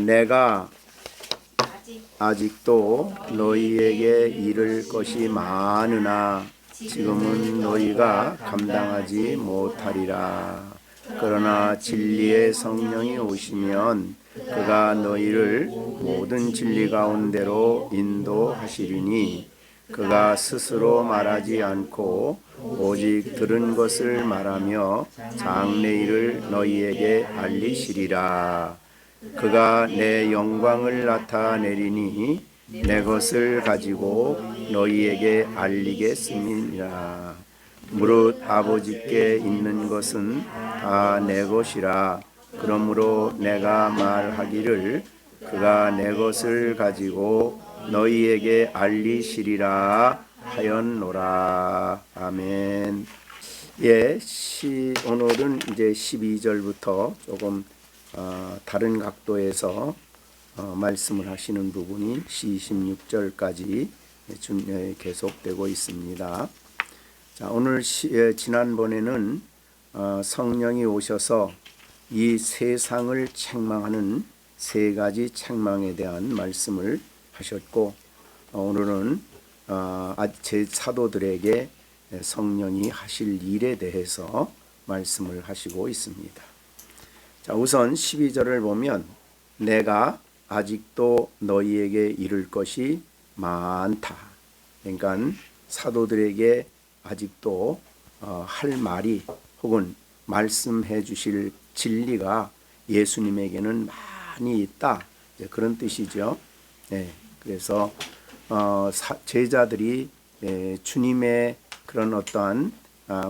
내가 아직도 너희에게 이를 것이 많으나 지금은 너희가 감당하지 못하리라. 그러나 진리의 성령이 오시면 그가 너희를 모든 진리 가운데로 인도하시리니 그가 스스로 말하지 않고 오직 들은 것을 말하며 장래일을 너희에게 알리시리라. 그가 내 영광을 나타내리니 내 것을 가지고 너희에게 알리겠습니다. 무릇 아버지께 있는 것은 다 내 것이라. 그러므로 내가 말하기를 그가 내 것을 가지고 너희에게 알리시리라 하였노라. 아멘. 오늘은 이제 12절부터 조금 다른 각도에서 말씀을 하시는 부분이 26절까지 계속되고 있습니다. 자, 오늘 지난번에는 성령이 오셔서 이 세상을 책망하는 세 가지 책망에 대한 말씀을 하셨고, 오늘은 제 사도들에게 성령이 하실 일에 대해서 말씀을 하시고 있습니다. 자, 우선 12절을 보면 내가 아직도 너희에게 이를 것이 많다. 그러니까 사도들에게 아직도 할 말이 혹은 말씀해 주실 진리가 예수님에게는 많이 있다. 그런 뜻이죠. 그래서 제자들이 주님의 그런 어떠한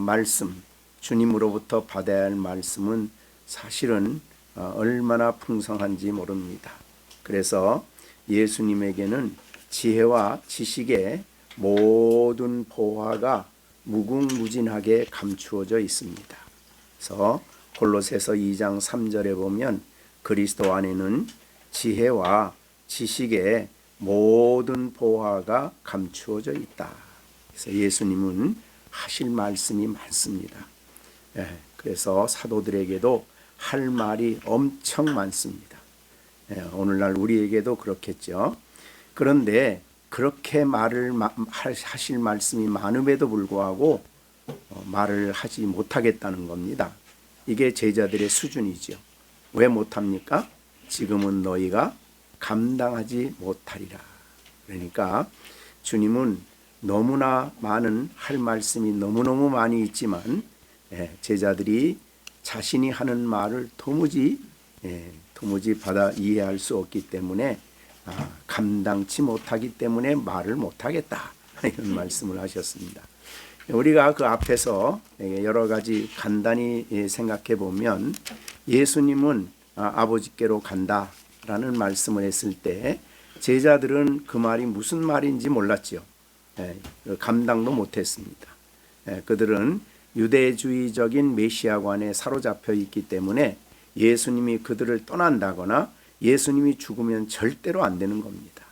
말씀, 주님으로부터 받아야 할 말씀은 사실은 얼마나 풍성한지 모릅니다. 그래서 예수님에게는 지혜와 지식의 모든 보화가 무궁무진하게 감추어져 있습니다. 그래서 골로새서 2장 3절에 보면 그리스도 안에는 지혜와 지식의 모든 보화가 감추어져 있다. 그래서 예수님은 하실 말씀이 많습니다. 그래서 사도들에게도 할 말이 엄청 많습니다. 오늘날 우리에게도 그렇겠죠. 그런데 그렇게 하실 말씀이 많음에도 불구하고 말을 하지 못하겠다는 겁니다. 이게 제자들의 수준이죠. 왜 못합니까? 지금은 너희가 감당하지 못하리라. 그러니까 주님은 너무나 많은 할 말씀이 너무너무 많이 있지만 제자들이 자신이 하는 말을 도무지 받아 이해할 수 없기 때문에 감당치 못하기 때문에 말을 못하겠다. 이런 말씀을 하셨습니다. 우리가 그 앞에서 여러 가지 간단히 생각해 보면 예수님은 아버지께로 간다라는 말씀을 했을 때 제자들은 그 말이 무슨 말인지 몰랐죠. 감당도 못했습니다. 그들은 유대주의적인 메시아관에 사로잡혀 있기 때문에 예수님이 그들을 떠난다거나 예수님이 죽으면 절대로 안 되는 겁니다.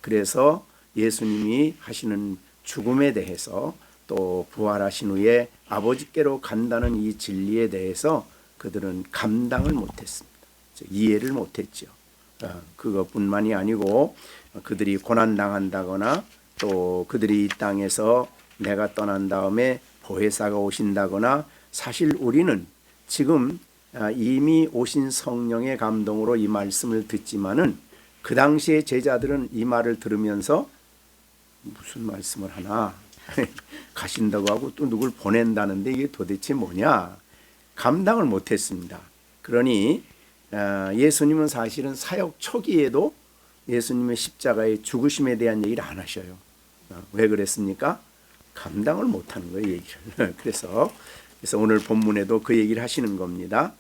그래서 예수님이 하시는 죽음에 대해서 또 부활하신 후에 아버지께로 간다는 이 진리에 대해서 그들은 감당을 못했습니다. 이해를 못했죠. 그것뿐만이 아니고 그들이 고난당한다거나 또 그들이 이 땅에서 내가 떠난 다음에 보혜사가 오신다거나 사실 우리는 지금 이미 오신 성령의 감동으로 이 말씀을 듣지만은 그 당시에 제자들은 이 말을 들으면서 무슨 말씀을 하나 가신다고 하고 또 누굴 보낸다는데 이게 도대체 뭐냐 감당을 못했습니다. 그러니 예수님은 사실은 사역 초기에도 예수님의 십자가의 죽으심에 대한 얘기를 안 하셔요. 왜 그랬습니까? 감당을 못하는 거예요, 얘기를. 그래서 오늘 본문에도 그 얘기를 하시는 겁니다.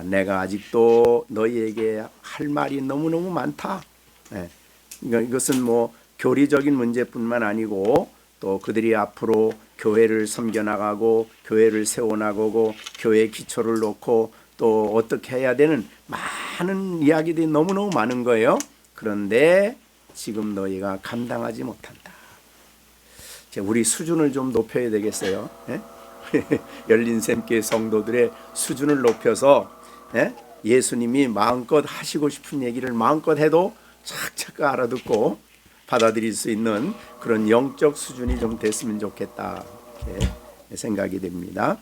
내가 아직도 너희에게 할 말이 너무너무 많다. 이것은 뭐 교리적인 문제뿐만 아니고 또 그들이 앞으로 교회를 섬겨나가고 교회를 세워나가고 교회의 기초를 놓고 또 어떻게 해야 되는 많은 이야기들이 너무너무 많은 거예요. 그런데 지금 너희가 감당하지 못한다. 우리 수준을 좀 높여야 되겠어요. 열린샘교회 성도들의 수준을 높여서 예수님이 마음껏 하시고 싶은 얘기를 마음껏 해도 착착 알아듣고 받아들일 수 있는 그런 영적 수준이 좀 됐으면 좋겠다, 이렇게 생각이 됩니다.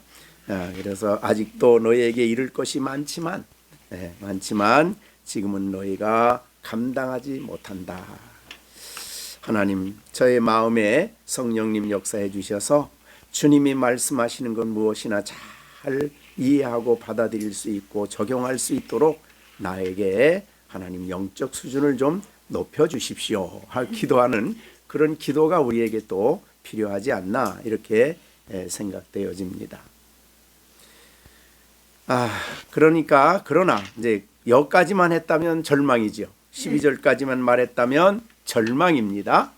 그래서 아직도 너희에게 이를 것이 많지만 지금은 너희가 감당하지 못한다. 하나님, 저의 마음에 성령님 역사해 주셔서 주님이 말씀하시는 건 무엇이나 잘 이해하고 받아들일 수 있고 적용할 수 있도록 나에게 하나님 영적 수준을 좀 높여 주십시오 기도하는 그런 기도가 우리에게 또 필요하지 않나, 이렇게 생각되어집니다. 그러나 이제 여기까지만 했다면 절망이죠. 12절까지만 말했다면 절망입니다.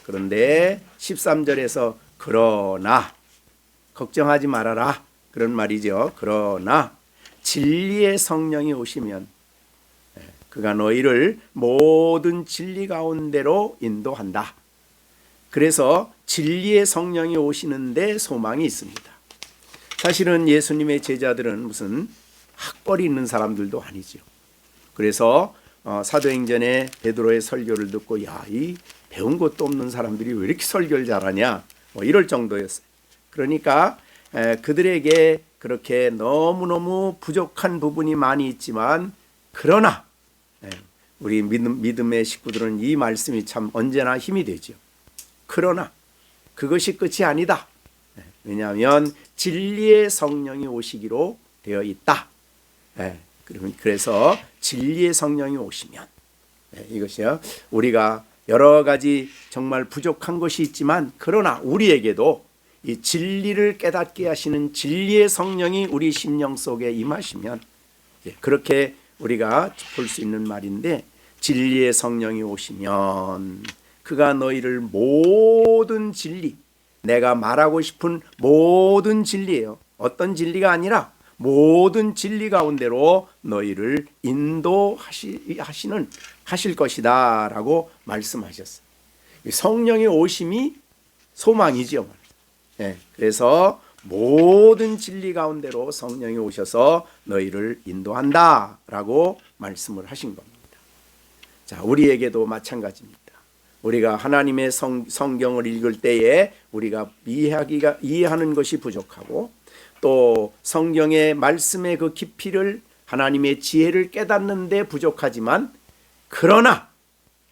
그런데 13절에서 그러나 걱정하지 말아라, 그런 말이죠. 그러나 진리의 성령이 오시면 그가 너희를 모든 진리 가운데로 인도한다. 그래서 진리의 성령이 오시는데 소망이 있습니다. 사실은 예수님의 제자들은 무슨 학벌이 있는 사람들도 아니죠. 그래서 사도행전에 베드로의 설교를 듣고 이 배운 것도 없는 사람들이 왜 이렇게 설교를 잘하냐, 이럴 정도였어요. 그러니까 그들에게 그렇게 너무너무 부족한 부분이 많이 있지만, 그러나 우리 믿음의 식구들은 이 말씀이 참 언제나 힘이 되죠. 그러나 그것이 끝이 아니다. 왜냐하면 진리의 성령이 오시기로 되어 있다. 그래서 진리의 성령이 오시면 이것이요, 우리가 여러 가지 정말 부족한 것이 있지만, 그러나 우리에게도 이 진리를 깨닫게 하시는 진리의 성령이 우리 심령 속에 임하시면, 그렇게 우리가 볼 수 있는 말인데, 진리의 성령이 오시면 그가 너희를 모든 진리, 내가 말하고 싶은 모든 진리예요. 어떤 진리가 아니라 모든 진리 가운데로 너희를 인도하실 것이다 라고 말씀하셨어요. 성령의 오심이 소망이죠. 그래서 모든 진리 가운데로 성령이 오셔서 너희를 인도한다 라고 말씀을 하신 겁니다. 자, 우리에게도 마찬가지입니다. 우리가 하나님의 성경을 읽을 때에 우리가 이해하는 것이 부족하고, 또 성경의 말씀의 그 깊이를, 하나님의 지혜를 깨닫는 데 부족하지만, 그러나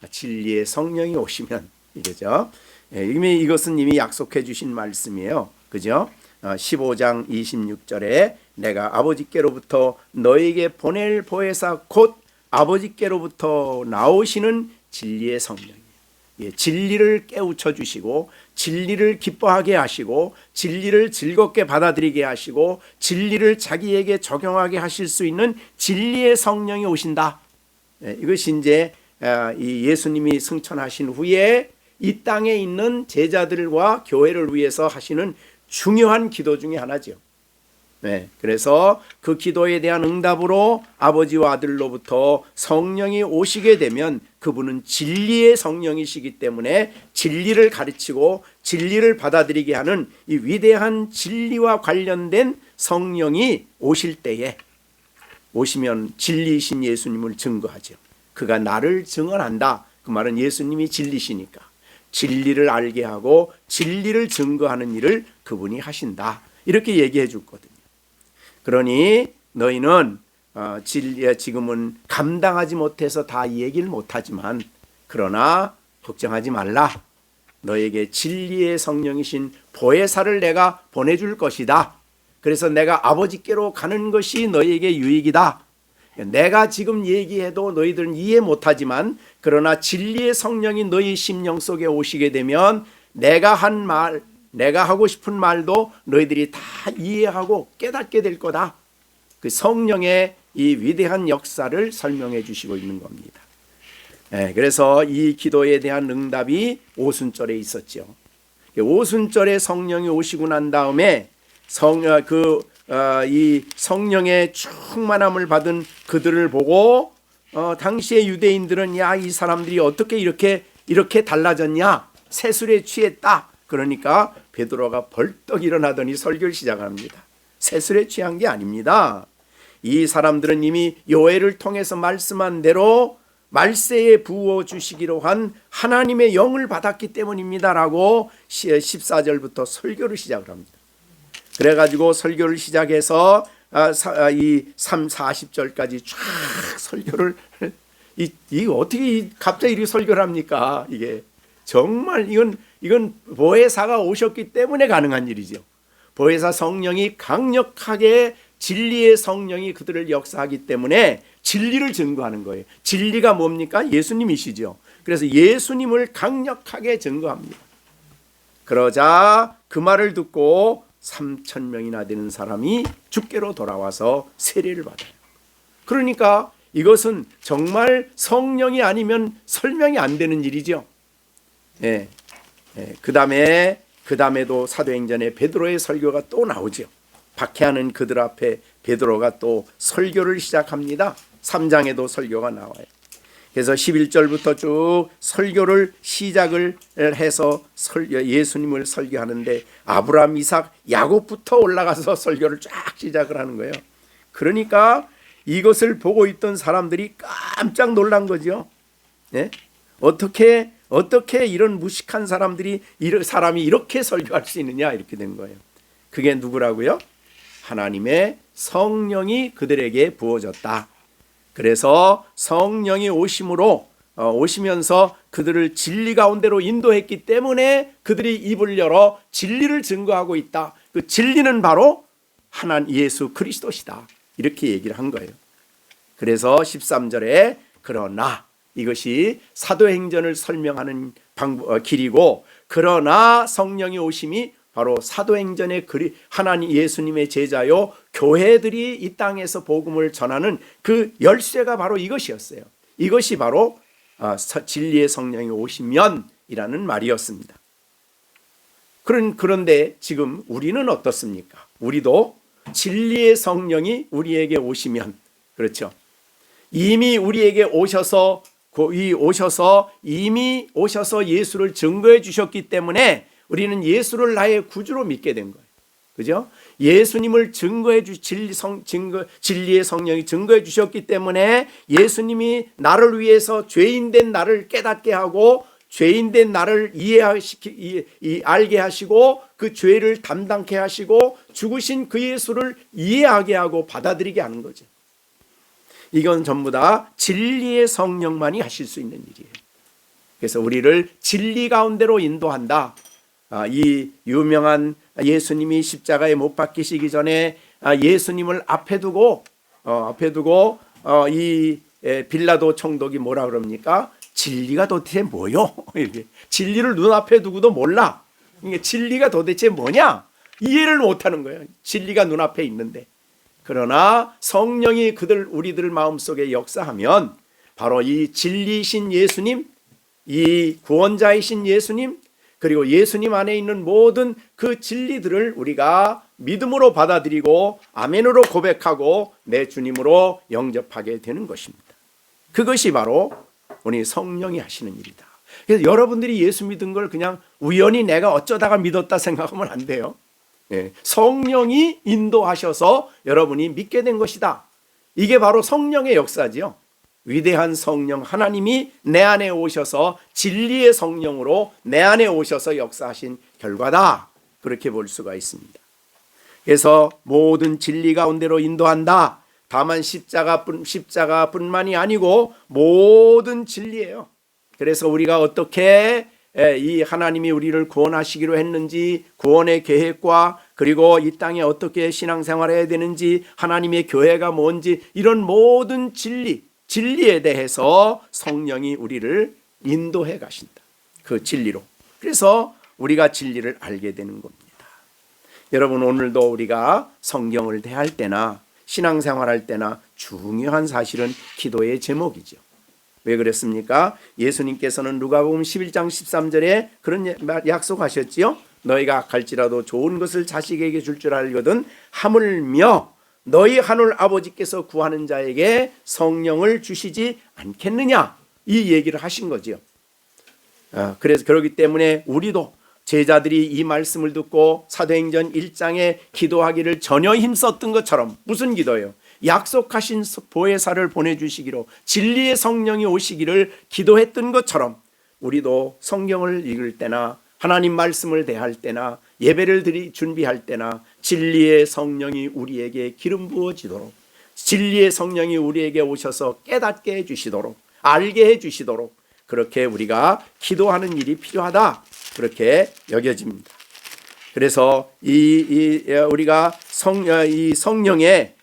진리의 성령이 오시면, 이거죠. 이것은 이미 약속해 주신 말씀이에요. 그죠? 15장 26절에 내가 아버지께로부터 너에게 보낼 보혜사 곧 아버지께로부터 나오시는 진리의 성령이에요. 진리를 깨우쳐 주시고, 진리를 기뻐하게 하시고, 진리를 즐겁게 받아들이게 하시고, 진리를 자기에게 적용하게 하실 수 있는 진리의 성령이 오신다. 이것이 이제 이 예수님이 승천하신 후에 이 땅에 있는 제자들과 교회를 위해서 하시는 중요한 기도 중에 하나죠. 그래서 그 기도에 대한 응답으로 아버지와 아들로부터 성령이 오시게 되면, 그분은 진리의 성령이시기 때문에 진리를 가르치고 진리를 받아들이게 하는 이 위대한 진리와 관련된 성령이 오실 때에, 오시면 진리이신 예수님을 증거하죠. 그가 나를 증언한다. 그 말은 예수님이 진리시니까 진리를 알게 하고 진리를 증거하는 일을 그분이 하신다, 이렇게 얘기해 줬거든요. 그러니 너희는 지금은 감당하지 못해서 다 이 얘기를 못하지만, 그러나 걱정하지 말라. 너에게 진리의 성령이신 보혜사를 내가 보내줄 것이다. 그래서 내가 아버지께로 가는 것이 너희에게 유익이다. 내가 지금 얘기해도 너희들은 이해 못하지만, 그러나 진리의 성령이 너희 심령 속에 오시게 되면 내가 한 말, 내가 하고 싶은 말도 너희들이 다 이해하고 깨닫게 될 거다. 그 성령의 이 위대한 역사를 설명해 주시고 있는 겁니다. 그래서 이 기도에 대한 응답이 오순절에 있었죠. 오순절에 성령이 오시고 난 다음에 이 성령의 충만함을 받은 그들을 보고 당시의 유대인들은 이 사람들이 어떻게 이렇게 달라졌냐, 세술에 취했다. 그러니까 베드로가 벌떡 일어나더니 설교를 시작합니다. 세술에 취한 게 아닙니다. 이 사람들은 이미 요엘을 통해서 말씀한 대로 말세에 부어 주시기로 한 하나님의 영을 받았기 때문입니다라고 14절부터 설교를 시작을 합니다. 그래가지고 설교를 시작해서 이 40절까지 쫙 설교를 이거 어떻게 갑자기 이렇게 설교를 합니까? 이게 정말 이건 보혜사가 오셨기 때문에 가능한 일이죠. 보혜사 성령이 강력하게 진리의 성령이 그들을 역사하기 때문에 진리를 증거하는 거예요. 진리가 뭡니까? 예수님이시죠. 그래서 예수님을 강력하게 증거합니다. 그러자 그 말을 듣고 3,000명이나 되는 사람이 주께로 돌아와서 세례를 받아요. 그러니까 이것은 정말 성령이 아니면 설명이 안 되는 일이죠. 예. 그 다음에도 사도행전에 베드로의 설교가 또 나오죠. 박해하는 그들 앞에 베드로가 또 설교를 시작합니다. 3장에도 설교가 나와요. 그래서 11절부터 쭉 설교를 시작을 해서 예수님을 설교하는데 아브라함, 이삭, 야곱부터 올라가서 설교를 쫙 시작을 하는 거예요. 그러니까 이것을 보고 있던 사람들이 깜짝 놀란 거죠. 예? 어떻게 이런 무식한 사람이 이렇게 설교할 수 있느냐 이렇게 된 거예요. 그게 누구라고요? 하나님의 성령이 그들에게 부어졌다. 그래서 성령이 오시면서 그들을 진리 가운데로 인도했기 때문에 그들이 입을 열어 진리를 증거하고 있다. 그 진리는 바로 하나님 예수 그리스도시다. 이렇게 얘기를 한 거예요. 그래서 13절에 그러나 이것이 사도행전을 설명하는 길이고, 그러나 성령이 오심이 바로 사도행전의 하나님 예수님의 제자요 교회들이 이 땅에서 복음을 전하는 그 열쇠가 바로 이것이었어요. 이것이 바로 진리의 성령이 오시면이라는 말이었습니다. 그런데 지금 우리는 어떻습니까? 우리도 진리의 성령이 우리에게 오시면, 그렇죠? 이미 우리에게 오셔서 예수를 증거해 주셨기 때문에 우리는 예수를 나의 구주로 믿게 된 거예요. 그죠? 예수님을 진리의 성령이 증거해 주셨기 때문에 예수님이 나를 위해서 죄인된 나를 깨닫게 하고 죄인된 나를 알게 하시고 그 죄를 담당케 하시고 죽으신 그 예수를 이해하게 하고 받아들이게 하는 거죠. 이건 전부 다 진리의 성령만이 하실 수 있는 일이에요. 그래서 우리를 진리 가운데로 인도한다. 이 유명한 예수님이 십자가에 못 박히시기 전에 예수님을 앞에 두고 이 빌라도 총독이 뭐라 그럽니까? 진리가 도대체 뭐요? 이렇게 진리를 눈앞에 두고도 몰라. 이게 진리가 도대체 뭐냐? 이해를 못하는 거예요. 진리가 눈앞에 있는데. 그러나 성령이 우리들 마음속에 역사하면 바로 이 진리이신 예수님, 이 구원자이신 예수님, 그리고 예수님 안에 있는 모든 그 진리들을 우리가 믿음으로 받아들이고 아멘으로 고백하고 내 주님으로 영접하게 되는 것입니다. 그것이 바로 우리 성령이 하시는 일이다. 그래서 여러분들이 예수 믿은 걸 그냥 우연히 내가 어쩌다가 믿었다 생각하면 안 돼요. 성령이 인도하셔서 여러분이 믿게 된 것이다. 이게 바로 성령의 역사지요. 위대한 성령 하나님이 내 안에 오셔서 진리의 성령으로 내 안에 오셔서 역사하신 결과다. 그렇게 볼 수가 있습니다. 그래서 모든 진리 가운데로 인도한다. 다만 십자가뿐만이 아니고 모든 진리예요. 그래서 우리가 어떻게 이 하나님이 우리를 구원하시기로 했는지, 구원의 계획과 그리고 이 땅에 어떻게 신앙생활해야 되는지, 하나님의 교회가 뭔지, 이런 모든 진리에 대해서 성령이 우리를 인도해 가신다. 그 진리로. 그래서 우리가 진리를 알게 되는 겁니다. 여러분, 오늘도 우리가 성경을 대할 때나 신앙생활할 때나 중요한 사실은 기도의 제목이죠. 왜 그랬습니까? 예수님께서는 누가복음 11장 13절에 그런 약속하셨지요. 너희가 갈지라도 좋은 것을 자식에게 줄 줄 알거든 하물며 너희 하늘 아버지께서 구하는 자에게 성령을 주시지 않겠느냐, 이 얘기를 하신 거지요. 그래서 그렇기 때문에 우리도 제자들이 이 말씀을 듣고 사도행전 1장에 기도하기를 전혀 힘썼던 것처럼, 무슨 기도예요? 약속하신 보혜사를 보내주시기로 진리의 성령이 오시기를 기도했던 것처럼 우리도 성경을 읽을 때나 하나님 말씀을 대할 때나 예배를 준비할 때나 진리의 성령이 우리에게 기름 부어지도록, 진리의 성령이 우리에게 오셔서 깨닫게 해주시도록, 알게 해주시도록 그렇게 우리가 기도하는 일이 필요하다, 그렇게 여겨집니다. 그래서 우리가 이 성령의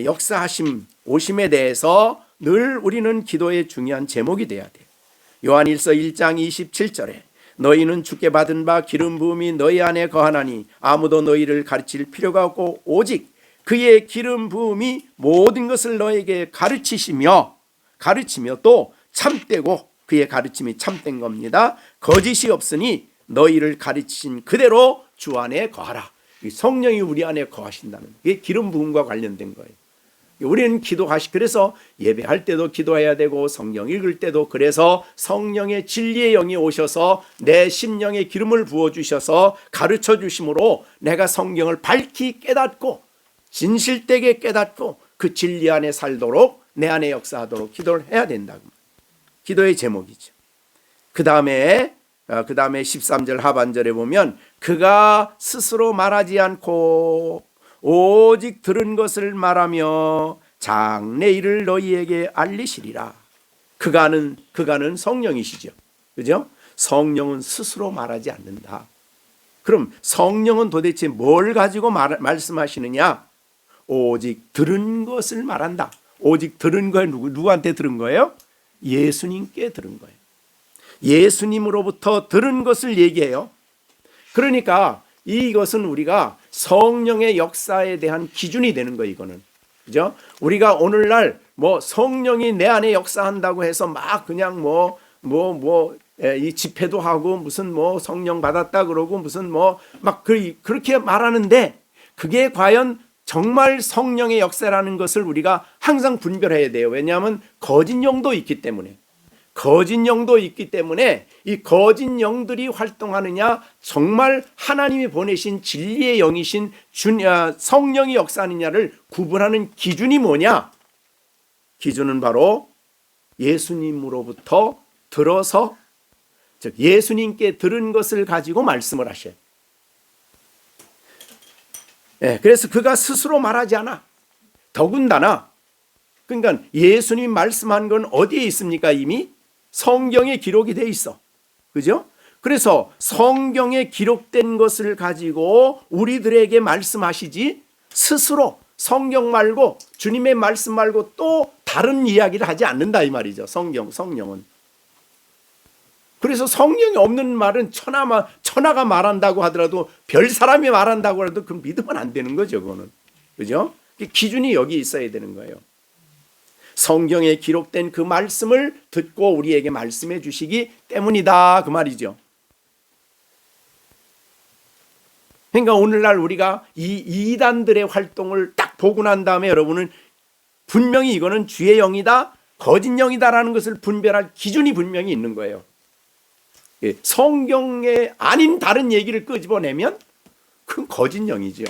역사하심, 오심에 대해서 늘 우리는 기도의 중요한 제목이 돼야 돼요. 요한일서 1장 27절에 너희는 주께 받은 바 기름 부음이 너희 안에 거하나니 아무도 너희를 가르칠 필요가 없고 오직 그의 기름 부음이 모든 것을 너에게 가르치며 또 참되고, 그의 가르침이 참된 겁니다. 거짓이 없으니 너희를 가르치신 그대로 주 안에 거하라. 성령이 우리 안에 거하신다는 게 기름 부음과 관련된 거예요. 우리는 그래서 예배할 때도 기도해야 되고 성경 읽을 때도, 그래서 성령의 진리의 영이 오셔서 내 심령에 기름을 부어주셔서 가르쳐 주심으로 내가 성경을 밝히 깨닫고 진실되게 깨닫고 그 진리 안에 살도록, 내 안에 역사하도록 기도를 해야 된다고. 기도의 제목이죠. 그 다음에 13절 하반절에 보면 그가 스스로 말하지 않고 오직 들은 것을 말하며 장래 일을 너희에게 알리시리라. 그가는 성령이시죠. 그죠? 성령은 스스로 말하지 않는다. 그럼 성령은 도대체 뭘 가지고 말씀하시느냐? 오직 들은 것을 말한다. 오직 들은 거예요. 누구한테 들은 거예요? 예수님께 들은 거예요. 예수님으로부터 들은 것을 얘기해요. 그러니까 이것은 우리가 성령의 역사에 대한 기준이 되는 거예요. 이거는, 그죠? 우리가 오늘날 성령이 내 안에 역사한다고 해서 막 그냥 이 집회도 하고 무슨 성령 받았다 그러고 무슨 막 그렇게 말하는데, 그게 과연 정말 성령의 역사라는 것을 우리가 항상 분별해야 돼요. 왜냐하면 거짓 영도 있기 때문에. 이 거짓 영들이 활동하느냐, 정말 하나님이 보내신 진리의 영이신 성령이 역사하느냐를 구분하는 기준이 뭐냐? 기준은 바로 예수님으로부터 들어서, 즉 예수님께 들은 것을 가지고 말씀을 하셔요. 그래서 그가 스스로 말하지 않아. 더군다나, 그러니까 예수님 말씀한 건 어디에 있습니까? 이미 성경에 기록이 돼 있어. 그죠? 그래서 성경에 기록된 것을 가지고 우리들에게 말씀하시지, 스스로 성경 말고 주님의 말씀 말고 또 다른 이야기를 하지 않는다 이 말이죠. 성령은. 그래서 성령이 없는 말은 천하가 말한다고 하더라도, 별 사람이 말한다고 해도 그건 믿으면 안 되는 거죠. 그거는. 그죠? 기준이 여기 있어야 되는 거예요. 성경에 기록된 그 말씀을 듣고 우리에게 말씀해 주시기 때문이다 그 말이죠. 그러니까 오늘날 우리가 이 이단들의 활동을 딱 보고 난 다음에 여러분은 분명히 이거는 주의 영이다, 거짓 영이다라는 것을 분별할 기준이 분명히 있는 거예요. 성경에 아닌 다른 얘기를 끄집어내면 그건 거짓 영이죠.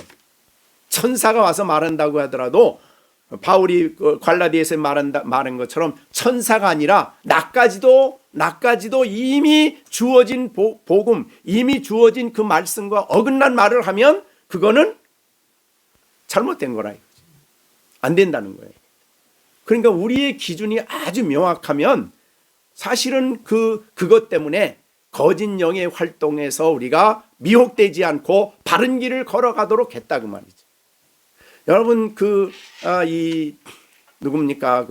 천사가 와서 말한다고 하더라도 바울이 갈라디아에서 말한 것처럼 천사가 아니라 나까지도 이미 주어진 복음, 이미 주어진 그 말씀과 어긋난 말을 하면 그거는 잘못된 거라 이거지. 안 된다는 거예요. 그러니까 우리의 기준이 아주 명확하면 사실은 그것 때문에 거짓 영의 활동에서 우리가 미혹되지 않고 바른 길을 걸어가도록 했다 그 말이죠. 여러분 누굽니까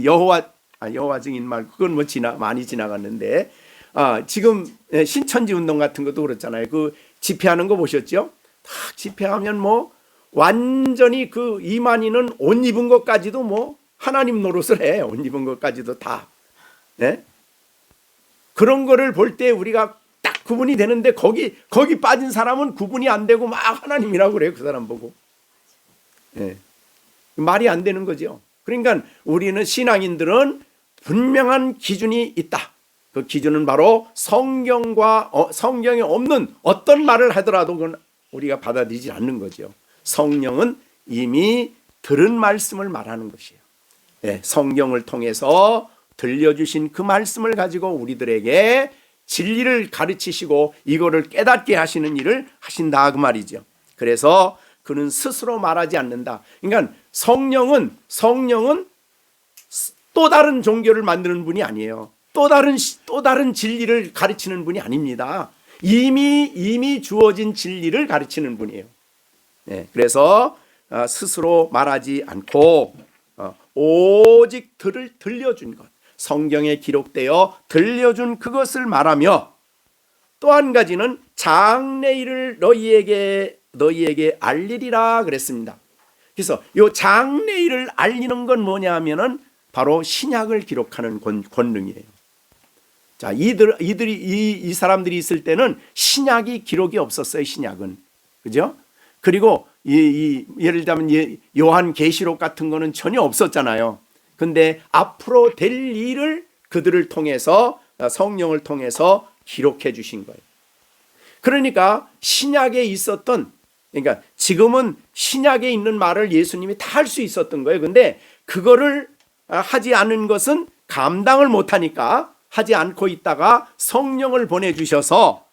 여호와 증인 말, 그건 많이 지나갔는데, 지금 신천지 운동 같은 것도 그렇잖아요. 그 집회하는 거 보셨죠? 딱 집회하면 완전히 그 이만희는 옷 입은 것까지도 하나님 노릇을 해. 옷 입은 것까지도 다. 네? 그런 거를 볼 때 우리가 딱 구분이 되는데, 거기 빠진 사람은 구분이 안 되고 막 하나님이라고 그래요. 그 사람 보고. 네. 말이 안 되는 거죠. 그러니까 우리는 신앙인들은 분명한 기준이 있다. 그 기준은 바로 성경에 없는 어떤 말을 하더라도 그건 우리가 받아들이지 않는 거죠. 성령은 이미 들은 말씀을 말하는 것이에요. 네, 성경을 통해서 들려주신 그 말씀을 가지고 우리들에게 진리를 가르치시고 이거를 깨닫게 하시는 일을 하신다 그 말이죠. 그래서 그는 스스로 말하지 않는다. 그러니까 성령은 또 다른 종교를 만드는 분이 아니에요. 또 다른 진리를 가르치는 분이 아닙니다. 이미 주어진 진리를 가르치는 분이에요. 네, 그래서 스스로 말하지 않고 오직 들려준 것, 성경에 기록되어 들려준 그것을 말하며, 또 한 가지는 장래일을 너희에게 알리리라 그랬습니다. 그래서 이 장래일을 알리는 건 뭐냐면은 바로 신약을 기록하는 권능이에요. 자, 이 사람들이 있을 때는 신약이 기록이 없었어요. 신약은, 그죠? 그리고 예를 들면 요한계시록 같은 거는 전혀 없었잖아요. 근데 앞으로 될 일을 그들을 통해서, 성령을 통해서 기록해 주신 거예요. 그러니까 신약에 있었던, 그러니까 지금은 신약에 있는 말을 예수님이 다 할 수 있었던 거예요. 근데 그거를 하지 않은 것은 감당을 못하니까 하지 않고 있다가 성령을 보내주셔서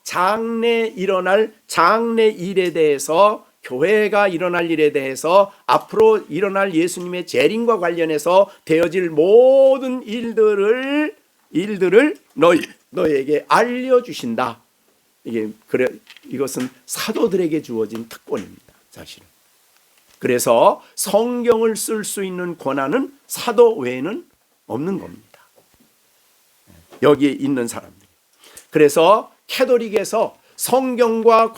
장래 일에 대해서, 교회가 일어날 일에 대해서, 앞으로 일어날 예수님의 재림과 관련해서 되어질 모든 일들을 너에게 알려주신다. 이것은 사도들에게 주어진 특권입니다, 사실은. 그래서 성경을 쓸 수 있는 권한은 사도 외에는 없는 겁니다. 여기에 있는 사람들. 그래서 캐톨릭에서 성경과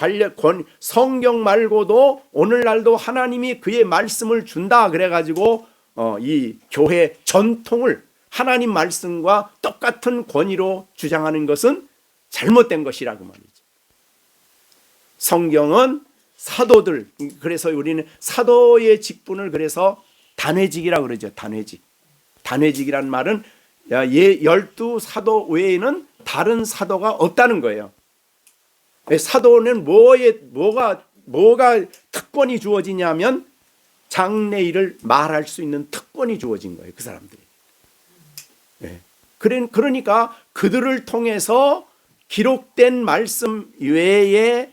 성경 말고도 오늘날도 하나님이 그의 말씀을 준다 그래가지고 이 교회 전통을 하나님 말씀과 똑같은 권위로 주장하는 것은 잘못된 것이라고 말이죠. 성경은 사도들, 그래서 우리는 사도의 직분을 그래서 단회직이라고 그러죠. 단회직이란 말은 12사도 외에는 다른 사도가 없다는 거예요. 사도는 뭐가 특권이 주어지냐면 장래일을 말할 수 있는 특권이 주어진 거예요. 그 사람들이. 그러니까 그들을 통해서 기록된 말씀 외에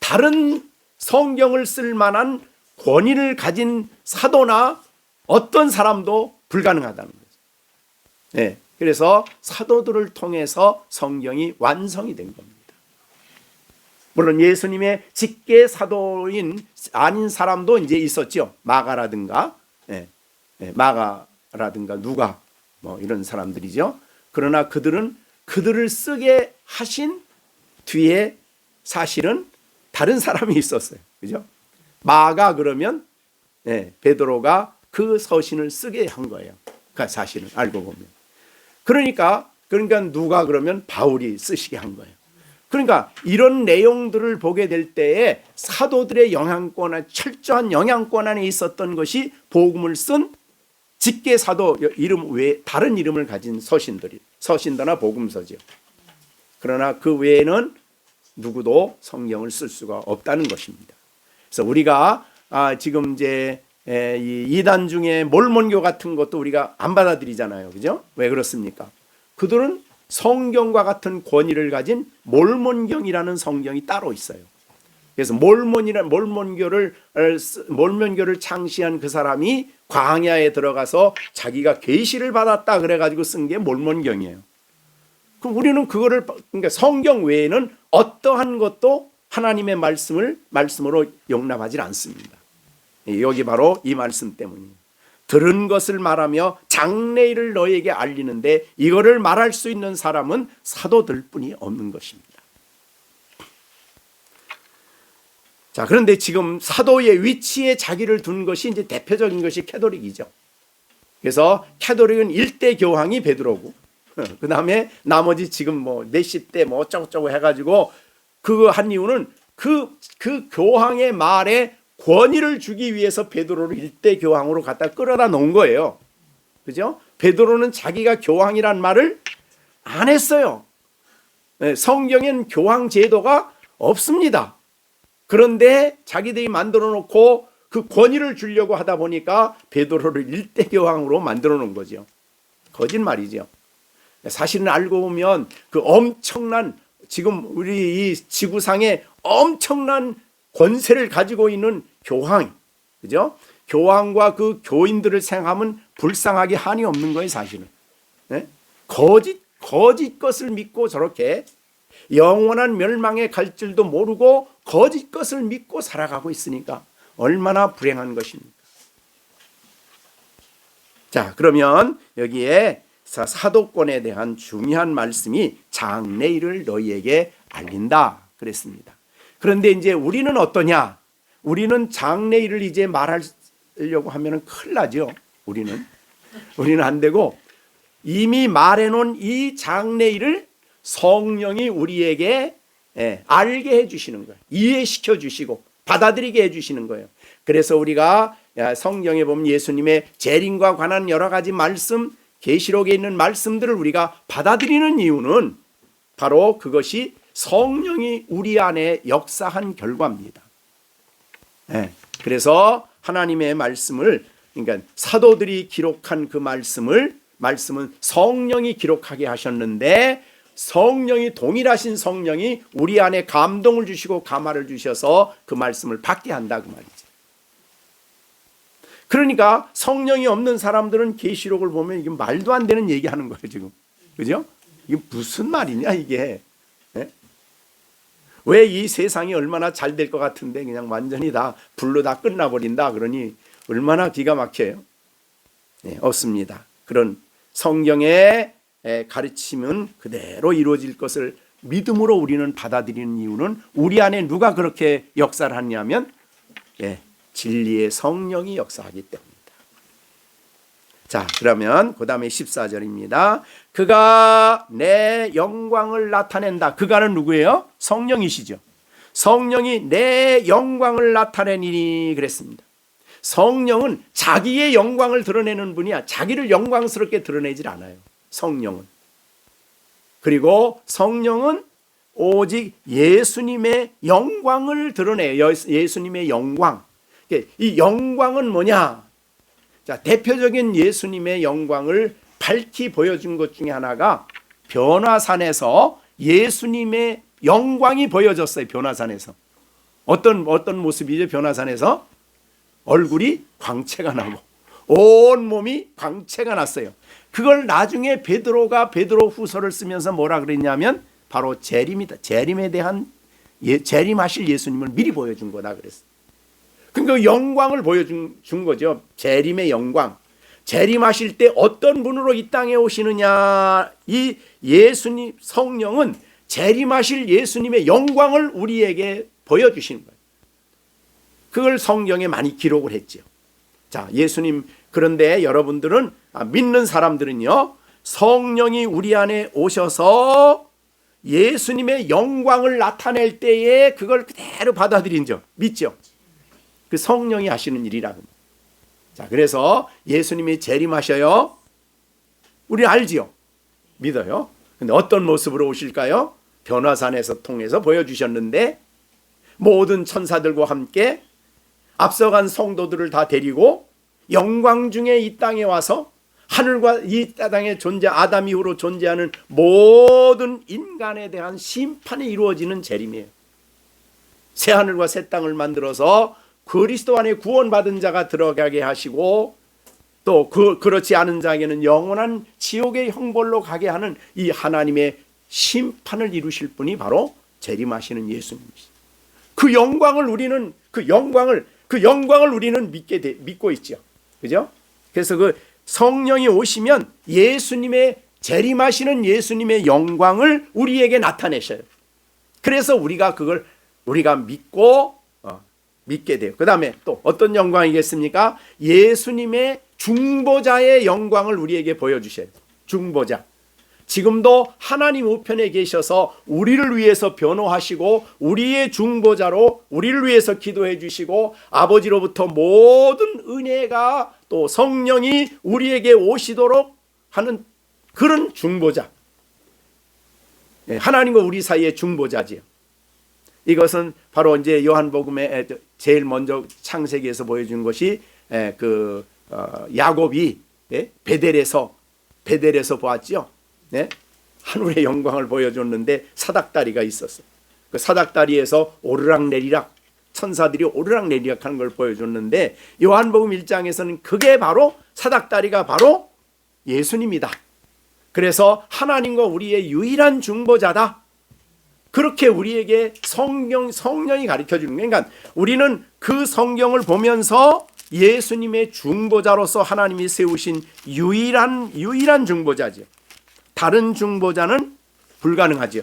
다른 성경을 쓸 만한 권위를 가진 사도나 어떤 사람도 불가능하다는 거죠. 그래서 사도들을 통해서 성경이 완성이 된 겁니다. 물론 예수님의 직계 사도인 아닌 사람도 이제 있었죠. 마가라든가 누가 뭐 이런 사람들이죠. 그러나 그들을 쓰게 하신 뒤에 사실은 다른 사람이 있었어요. 그죠? 마가 그러면 베드로가 그 서신을 쓰게 한 거예요. 그 사실은 알고 보면. 그러니까 누가 그러면 바울이 쓰시게 한 거예요. 그러니까 이런 내용들을 보게 될 때에 사도들의 철저한 영향권 안에 있었던 것이 복음을 쓴 직계 사도 이름 외에 다른 이름을 가진 서신도나 복음서죠. 그러나 그 외에는 누구도 성경을 쓸 수가 없다는 것입니다. 그래서 우리가 지금 이제 이 이단 중에 몰몬교 같은 것도 우리가 안 받아들이잖아요. 그죠? 왜 그렇습니까? 그들은 성경과 같은 권위를 가진 몰몬경이라는 성경이 따로 있어요. 그래서 몰몬교를 창시한 그 사람이 광야에 들어가서 자기가 계시를 받았다 그래가지고 쓴 게 몰몬경이에요. 그럼 우리는 그러니까 성경 외에는 어떠한 것도 하나님의 말씀으로 용납하지 않습니다. 여기 바로 이 말씀 때문이에요. 들은 것을 말하며 장래일을 너에게 알리는데 이거를 말할 수 있는 사람은 사도들뿐이 없는 것입니다. 자, 그런데 지금 사도의 위치에 자기를 둔 것이 이제 대표적인 것이 캐톨릭이죠. 그래서 캐톨릭은 1대 교황이 베드로고, 그 다음에 나머지 지금 뭐 몇십 대 뭐 어쩌고저쩌고 해가지고 그거 한 이유는 그 교황의 말에 권위를 주기 위해서 베드로를 1대 교황으로 갖다 끌어다 놓은 거예요. 그죠? 베드로는 자기가 교황이란 말을 안 했어요. 성경엔 교황 제도가 없습니다. 그런데 자기들이 만들어 놓고 그 권위를 주려고 하다 보니까 베드로를 일대 교황으로 만들어 놓은 거죠. 거짓말이죠. 사실은 알고 보면 그 엄청난, 지금 우리 이 지구상에 엄청난 권세를 가지고 있는 교황, 그죠? 교황과 그 교인들을 생각하면 불쌍하게 한이 없는 거예요, 사실은. 네? 거짓 것을 믿고 저렇게 영원한 멸망에 갈 줄도 모르고 거짓 것을 믿고 살아가고 있으니까 얼마나 불행한 것입니까? 자, 그러면 여기에 사도권에 대한 중요한 말씀이 장래일을 너희에게 알린다 그랬습니다. 그런데 이제 우리는 어떠냐? 우리는 장래일을 이제 말하려고 하면 큰일 나죠. 우리는 안 되고 이미 말해놓은 이 장래일을 성령이 우리에게 알게 해주시는 거예요. 이해시켜 주시고 받아들이게 해주시는 거예요. 그래서 우리가 성경에 보면 예수님의 재림과 관한 여러 가지 말씀, 계시록에 있는 말씀들을 우리가 받아들이는 이유는 바로 그것이 성령이 우리 안에 역사한 결과입니다. 그래서 하나님의 말씀을, 그러니까 사도들이 기록한 그 말씀은 성령이 기록하게 하셨는데, 성령이, 동일하신 성령이 우리 안에 감동을 주시고 감화를 주셔서 그 말씀을 받게 한다 그 말이죠. 그러니까 성령이 없는 사람들은 계시록을 보면 이게 말도 안 되는 얘기하는 거예요 지금, 그죠? 이게 무슨 말이냐 이게? 왜 이 세상이 얼마나 잘 될 것 같은데 그냥 완전히 다 불로 다 끝나버린다 그러니 얼마나 기가 막혀요. 없습니다. 그런 성경의 가르침은 그대로 이루어질 것을 믿음으로 우리는 받아들이는 이유는 우리 안에 누가 그렇게 역사를 하냐면 진리의 성령이 역사하기 때문입니다. 자, 그러면 그 다음에 14절입니다. 그가 내 영광을 나타낸다. 그가는 누구예요? 성령이시죠. 성령이 내 영광을 나타내니 그랬습니다. 성령은 자기의 영광을 드러내는 분이야. 자기를 영광스럽게 드러내질 않아요. 성령은. 그리고 성령은 오직 예수님의 영광을 드러내요. 예수님의 영광. 이 영광은 뭐냐? 자, 대표적인 예수님의 영광을 밝히 보여준 것 중에 하나가 변화산에서 예수님의 영광이 보여졌어요. 변화산에서. 어떤 모습이죠? 변화산에서 얼굴이 광채가 나고 온 몸이 광채가 났어요. 그걸 나중에 베드로가 베드로 후서를 쓰면서 뭐라 그랬냐면 바로 재림이다. 재림에 대한 재림하실 예수님을 미리 보여준 거다 그랬어요. 그러니까 영광을 보여준 거죠. 재림의 영광. 재림하실 때 어떤 분으로 이 땅에 오시느냐. 이 예수님 성령은 재림하실 예수님의 영광을 우리에게 보여주시는 거예요. 그걸 성경에 많이 기록을 했죠. 자, 예수님, 그런데 여러분들은 믿는 사람들은요, 성령이 우리 안에 오셔서 예수님의 영광을 나타낼 때에 그걸 그대로 받아들인 적 믿죠? 그 성령이 하시는 일이라고. 자, 그래서 예수님이 재림하셔요. 우리 알지요? 믿어요. 근데 어떤 모습으로 오실까요? 변화산에서 통해서 보여주셨는데 모든 천사들과 함께 앞서간 성도들을 다 데리고 영광 중에 이 땅에 와서 하늘과 이 땅에 아담 이후로 존재하는 모든 인간에 대한 심판이 이루어지는 재림이에요. 새 하늘과 새 땅을 만들어서 그리스도 안에 구원받은 자가 들어가게 하시고 또 그렇지 않은 자에게는 영원한 지옥의 형벌로 가게 하는 이 하나님의 심판을 이루실 분이 바로 재림하시는 예수님이시죠. 그 영광을 우리는 믿고 있죠. 그죠? 그래서 그 성령이 오시면 예수님의 재림하시는 예수님의 영광을 우리에게 나타내셔요. 그래서 우리가 믿고 믿게 돼요. 그 다음에 또 어떤 영광이겠습니까? 예수님의 중보자의 영광을 우리에게 보여주셔요. 중보자. 지금도 하나님 우편에 계셔서 우리를 위해서 변호하시고 우리의 중보자로 우리를 위해서 기도해 주시고 아버지로부터 모든 은혜가 또 성령이 우리에게 오시도록 하는 그런 중보자. 하나님과 우리 사이의 중보자지요. 이것은 바로 이제 요한복음에 제일 먼저 창세기에서 보여준 것이 야곱이 베델에서 보았죠. 하늘의 영광을 보여줬는데 사닥다리가 있었어. 그 사닥다리에서 오르락내리락 천사들이 오르락내리락 하는 걸 보여줬는데 요한복음 1장에서는 그게 바로 사닥다리가 바로 예수님이다. 그래서 하나님과 우리의 유일한 중보자다. 그렇게 우리에게 성령이 가르쳐주는 거예요. 그러니까 우리는 그 성경을 보면서 예수님의 중보자로서 하나님이 세우신 유일한 중보자죠. 다른 중보자는 불가능하죠.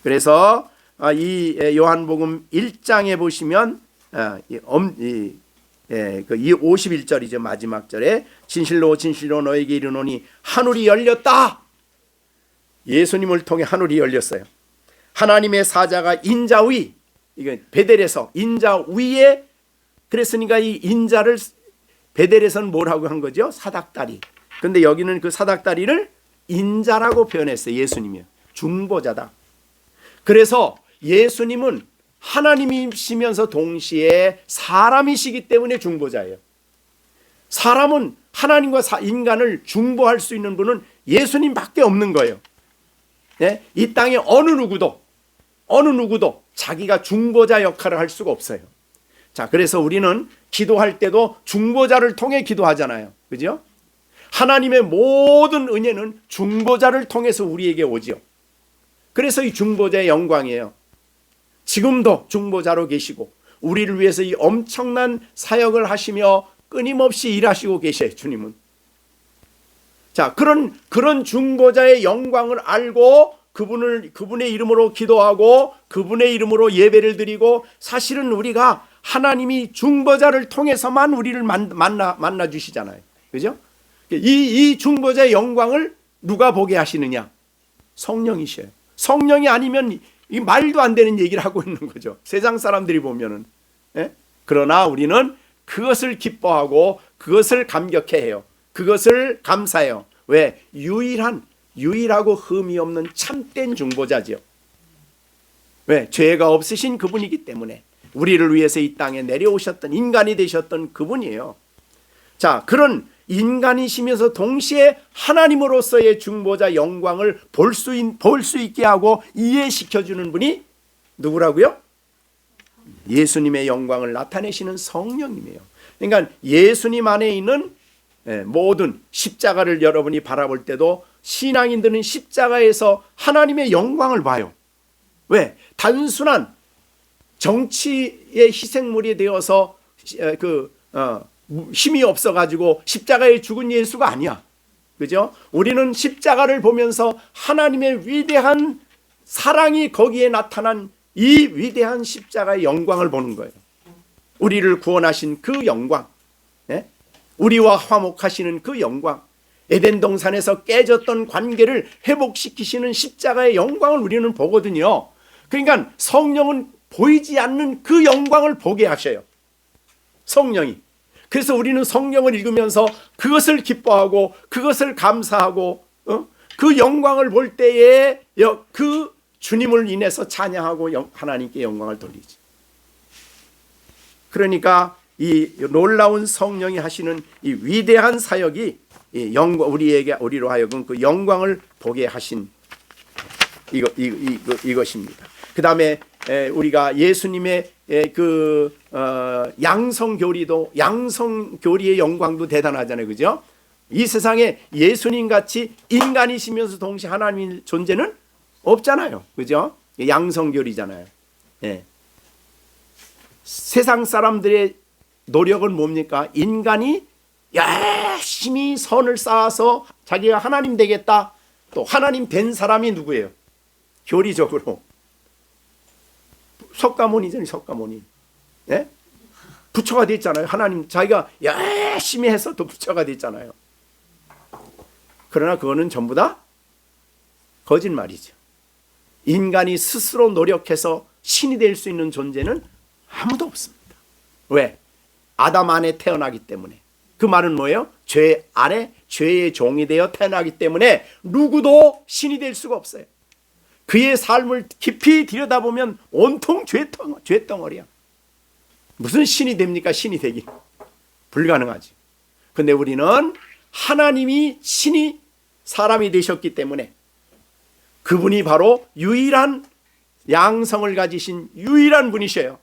그래서 이 요한복음 1장에 보시면 이 51절이죠. 마지막 절에 진실로 진실로 너에게 이르노니 하늘이 열렸다. 예수님을 통해 하늘이 열렸어요. 하나님의 사자가 인자 위, 이거 베델에서 인자 위에, 그랬으니까 이 인자를 베델에서는 뭐라고 한 거죠? 사닥다리. 근데 여기는 그 사닥다리를 인자라고 표현했어요. 예수님이요. 중보자다. 그래서 예수님은 하나님이시면서 동시에 사람이시기 때문에 중보자예요. 사람은 하나님과 인간을 중보할 수 있는 분은 예수님밖에 없는 거예요. 이 땅에 어느 누구도 자기가 중보자 역할을 할 수가 없어요. 자, 그래서 우리는 기도할 때도 중보자를 통해 기도하잖아요. 그죠? 하나님의 모든 은혜는 중보자를 통해서 우리에게 오지요. 그래서 이 중보자의 영광이에요. 지금도 중보자로 계시고 우리를 위해서 이 엄청난 사역을 하시며 끊임없이 일하시고 계셔요. 주님은. 자, 그런 중보자의 영광을 알고 그분의 이름으로 기도하고 그분의 이름으로 예배를 드리고, 사실은 우리가 하나님이 중보자를 통해서만 우리를 만나 주시잖아요. 그죠? 이 중보자의 영광을 누가 보게 하시느냐? 성령이셔요. 성령이 아니면 이 말도 안 되는 얘기를 하고 있는 거죠. 세상 사람들이 보면은. 그러나 우리는 그것을 기뻐하고 그것을 감격해해요. 그것을 감사해요. 왜? 유일하고 흠이 없는 참된 중보자죠. 왜? 죄가 없으신 그분이기 때문에 우리를 위해서 이 땅에 내려오셨던, 인간이 되셨던 그분이에요. 자, 그런 인간이시면서 동시에 하나님으로서의 중보자 영광을 볼 수 있게 하고 이해시켜주는 분이 누구라고요? 예수님의 영광을 나타내시는 성령님이에요. 그러니까 예수님 안에 있는 모든 십자가를 여러분이 바라볼 때도 신앙인들은 십자가에서 하나님의 영광을 봐요. 왜? 단순한 정치의 희생물이 되어서 힘이 없어가지고 십자가에 죽은 예수가 아니야. 그죠? 우리는 십자가를 보면서 하나님의 위대한 사랑이 거기에 나타난 이 위대한 십자가의 영광을 보는 거예요. 우리를 구원하신 그 영광, 우리와 화목하시는 그 영광, 에덴 동산에서 깨졌던 관계를 회복시키시는 십자가의 영광을 우리는 보거든요. 그러니까 성령은 보이지 않는 그 영광을 보게 하셔요. 성령이. 그래서 우리는 성령을 읽으면서 그것을 기뻐하고 그것을 감사하고 그 영광을 볼 때에 그 주님을 인해서 찬양하고 하나님께 영광을 돌리지. 그러니까 이 놀라운 성령이 하시는 이 위대한 사역이 우리로 하여금 그 영광을 보게 하신 이것입니다. 그 다음에 우리가 예수님의 그 양성교리의 영광도 대단하잖아요. 그죠? 이 세상에 예수님 같이 인간이시면서 동시에 하나님의 존재는 없잖아요. 그죠? 양성교리잖아요. 세상 사람들의 노력은 뭡니까? 인간이 열심히 선을 쌓아서 자기가 하나님 되겠다. 또 하나님 된 사람이 누구예요? 교리적으로 석가모니잖아요. 석가모니. 부처가 됐잖아요. 하나님 자기가 열심히 해서 또 부처가 됐잖아요. 그러나 그거는 전부 다 거짓말이죠. 인간이 스스로 노력해서 신이 될 수 있는 존재는 아무도 없습니다. 왜? 아담 안에 태어나기 때문에. 그 말은 뭐예요? 죄 아래 죄의 종이 되어 태어나기 때문에 누구도 신이 될 수가 없어요. 그의 삶을 깊이 들여다보면 온통 죄덩어리야. 무슨 신이 됩니까? 신이 되기 불가능하지. 근데 우리는 하나님이 신이 사람이 되셨기 때문에 그분이 바로 유일한 양성을 가지신 유일한 분이셔요.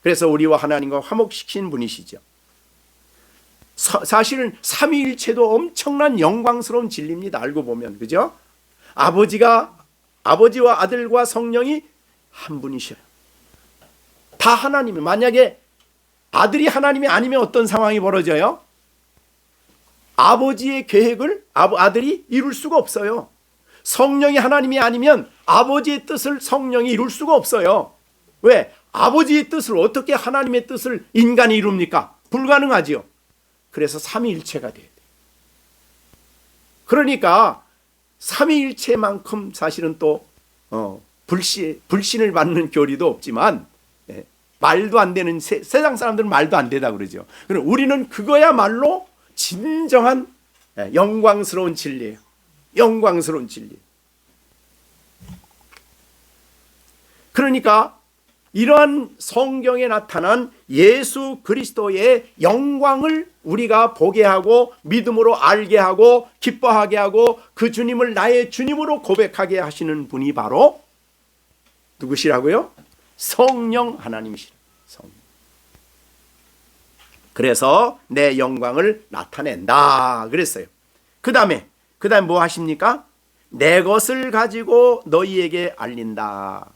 그래서 우리와 하나님과 화목시킨 분이시죠. 사실은 삼위일체도 엄청난 영광스러운 진리입니다. 알고 보면, 그죠? 아버지와 아들과 성령이 한 분이셔요. 다 하나님이. 만약에 아들이 하나님이 아니면 어떤 상황이 벌어져요? 아버지의 계획을 아들이 이룰 수가 없어요. 성령이 하나님이 아니면 아버지의 뜻을 성령이 이룰 수가 없어요. 왜? 아버지의 뜻을 어떻게 하나님의 뜻을 인간이 이룹니까? 불가능하지요. 그래서 삼위일체가 돼야 돼요. 그러니까 삼위일체만큼 사실은 또 불신을 받는 교리도 없지만, 말도 안 되는 세상 사람들은 말도 안 되다 그러죠. 그럼 우리는 그거야말로 진정한 영광스러운 진리예요. 영광스러운 진리. 그러니까 이러한 성경에 나타난 예수 그리스도의 영광을 우리가 보게 하고 믿음으로 알게 하고 기뻐하게 하고 그 주님을 나의 주님으로 고백하게 하시는 분이 바로 누구시라고요? 성령 하나님이시라. 성령. 그래서 내 영광을 나타낸다 그랬어요. 그 다음에 뭐 하십니까? 내 것을 가지고 너희에게 알린다.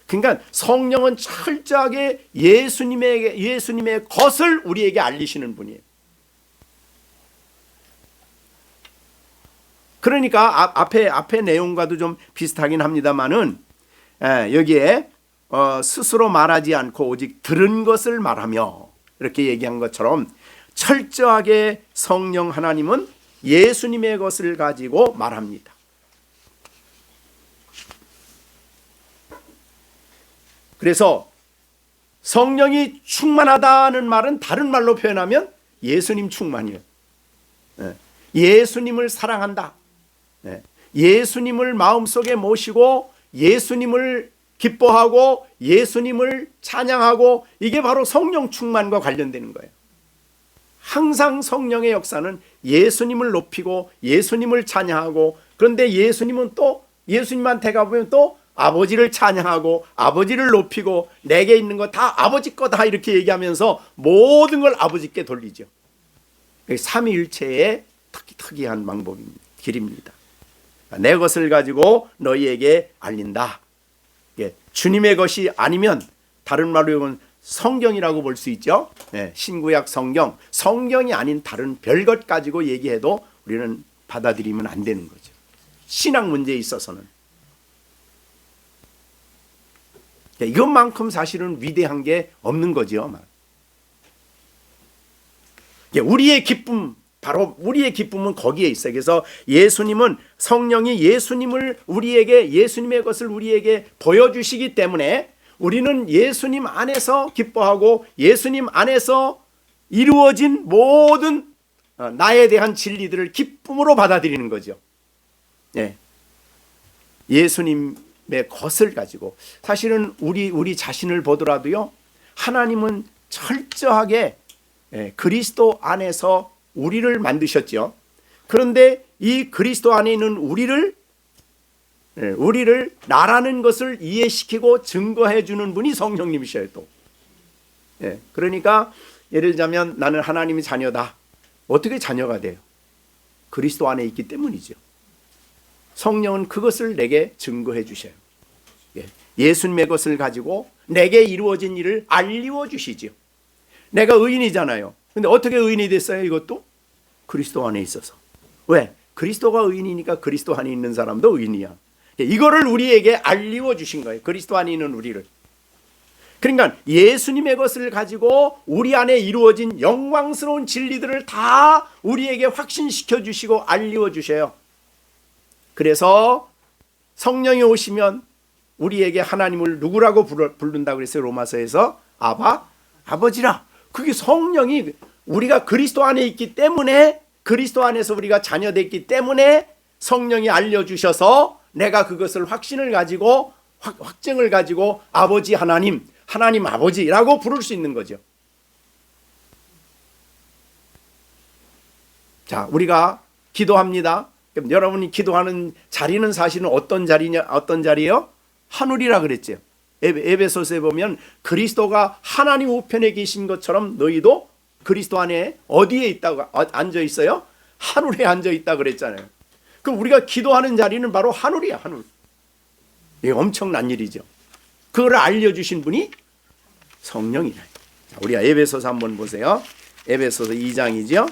그러니까 성령은 철저하게 예수님의 것을 우리에게 알리시는 분이에요. 그러니까 앞에 내용과도 좀 비슷하긴 합니다만은, 여기에 스스로 말하지 않고 오직 들은 것을 말하며 이렇게 얘기한 것처럼 철저하게 성령 하나님은 예수님의 것을 가지고 말합니다. 그래서 성령이 충만하다는 말은 다른 말로 표현하면 예수님 충만이에요. 예수님을 사랑한다. 예수님을 마음속에 모시고 예수님을 기뻐하고 예수님을 찬양하고, 이게 바로 성령 충만과 관련되는 거예요. 항상 성령의 역사는 예수님을 높이고 예수님을 찬양하고, 그런데 예수님은 또 예수님한테 가보면 또 아버지를 찬양하고 아버지를 높이고 내게 있는 거 다 아버지 거다 이렇게 얘기하면서 모든 걸 아버지께 돌리죠. 삼위일체의 특이한 방법입니다. 길입니다. 내 것을 가지고 너희에게 알린다. 주님의 것이 아니면 다른 말로 하면 성경이라고 볼 수 있죠. 신구약 성경이 아닌 다른 별것 가지고 얘기해도 우리는 받아들이면 안 되는 거죠. 신앙 문제에 있어서는. 이것만큼 사실은 위대한 게 없는 거죠. 우리의 기쁨, 바로 우리의 기쁨은 거기에 있어요. 그래서 예수님은, 성령이 예수님의 것을 우리에게 보여주시기 때문에 우리는 예수님 안에서 기뻐하고 예수님 안에서 이루어진 모든 나에 대한 진리들을 기쁨으로 받아들이는 거죠. 예수님의 것을 가지고, 사실은 우리 자신을 보더라도요, 하나님은 철저하게 그리스도 안에서 우리를 만드셨죠. 그런데 이 그리스도 안에 있는 우리를 나라는 것을 이해시키고 증거해 주는 분이 성령님이셔요. 또 그러니까 예를 들자면 나는 하나님의 자녀다. 어떻게 자녀가 돼요? 그리스도 안에 있기 때문이죠. 성령은 그것을 내게 증거해 주셔요. 예수님의 것을 가지고 내게 이루어진 일을 알리워 주시죠. 내가 의인이잖아요. 근데 어떻게 의인이 됐어요? 이것도 그리스도 안에 있어서. 왜? 그리스도가 의인이니까 그리스도 안에 있는 사람도 의인이야. 이거를 우리에게 알리워 주신 거예요. 그리스도 안에 있는 우리를. 그러니까 예수님의 것을 가지고 우리 안에 이루어진 영광스러운 진리들을 다 우리에게 확신시켜 주시고 알리워 주셔요. 그래서 성령이 오시면 우리에게 하나님을 누구라고 부른다고 그랬어요? 로마서에서 아버지라. 그게 성령이, 우리가 그리스도 안에 있기 때문에 그리스도 안에서 우리가 자녀됐기 때문에 성령이 알려주셔서 내가 그것을 확신을 가지고 확증을 가지고 아버지 하나님, 하나님 아버지라고 부를 수 있는 거죠. 자, 우리가 기도합니다. 그럼 여러분이 기도하는 자리는 사실은 어떤 자리냐, 어떤 자리예요? 하늘이라 그랬죠. 에베소서에 보면 그리스도가 하나님 우편에 계신 것처럼 너희도 그리스도 안에 어디에 있다고 앉아 있어요? 하늘에 앉아 있다 그랬잖아요. 그럼 우리가 기도하는 자리는 바로 하늘이야, 하늘. 이게 엄청난 일이죠. 그걸 알려주신 분이 성령이라. 자, 우리가 에베소서 한번 보세요. 에베소서 2장이죠.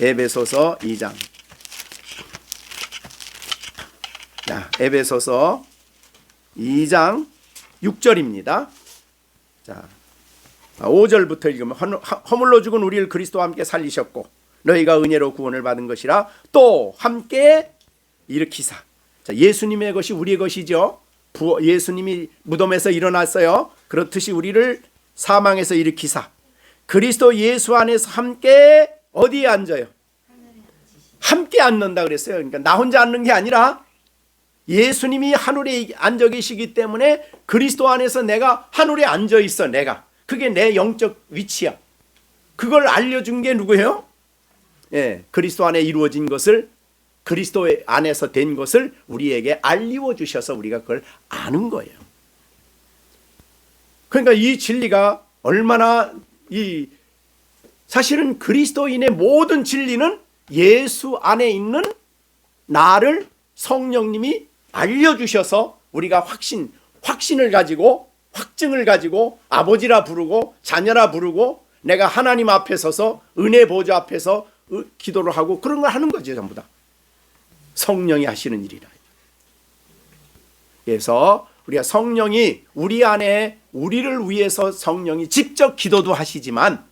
에베소서 2장. 자, 에베소서 2장 6절입니다. 자, 5절부터 읽으면 허물로 죽은 우리를 그리스도와 함께 살리셨고 너희가 은혜로 구원을 받은 것이라 또 함께 일으키사. 자, 예수님의 것이 우리의 것이죠. 예수님이 무덤에서 일어났어요. 그렇듯이 우리를 사망에서 일으키사 그리스도 예수 안에서 함께 어디에 앉아요? 함께 앉는다 그랬어요. 그러니까 나 혼자 앉는 게 아니라 예수님이 하늘에 앉아 계시기 때문에 그리스도 안에서 내가 하늘에 앉아 있어. 내가 그게 내 영적 위치야. 그걸 알려준 게 누구예요? 예, 그리스도 안에 이루어진 것을, 그리스도 안에서 된 것을 우리에게 알리워 주셔서 우리가 그걸 아는 거예요. 그러니까 이 진리가 얼마나 사실은 그리스도인의 모든 진리는 예수 안에 있는 나를 성령님이 알려주셔서 우리가 확신을 가지고 확증을 가지고 아버지라 부르고 자녀라 부르고 내가 하나님 앞에 서서 은혜 보좌 앞에서 기도를 하고 그런 걸 하는 거죠. 전부 다 성령이 하시는 일이라. 그래서 우리가 성령이 우리 안에 우리를 위해서 성령이 직접 기도도 하시지만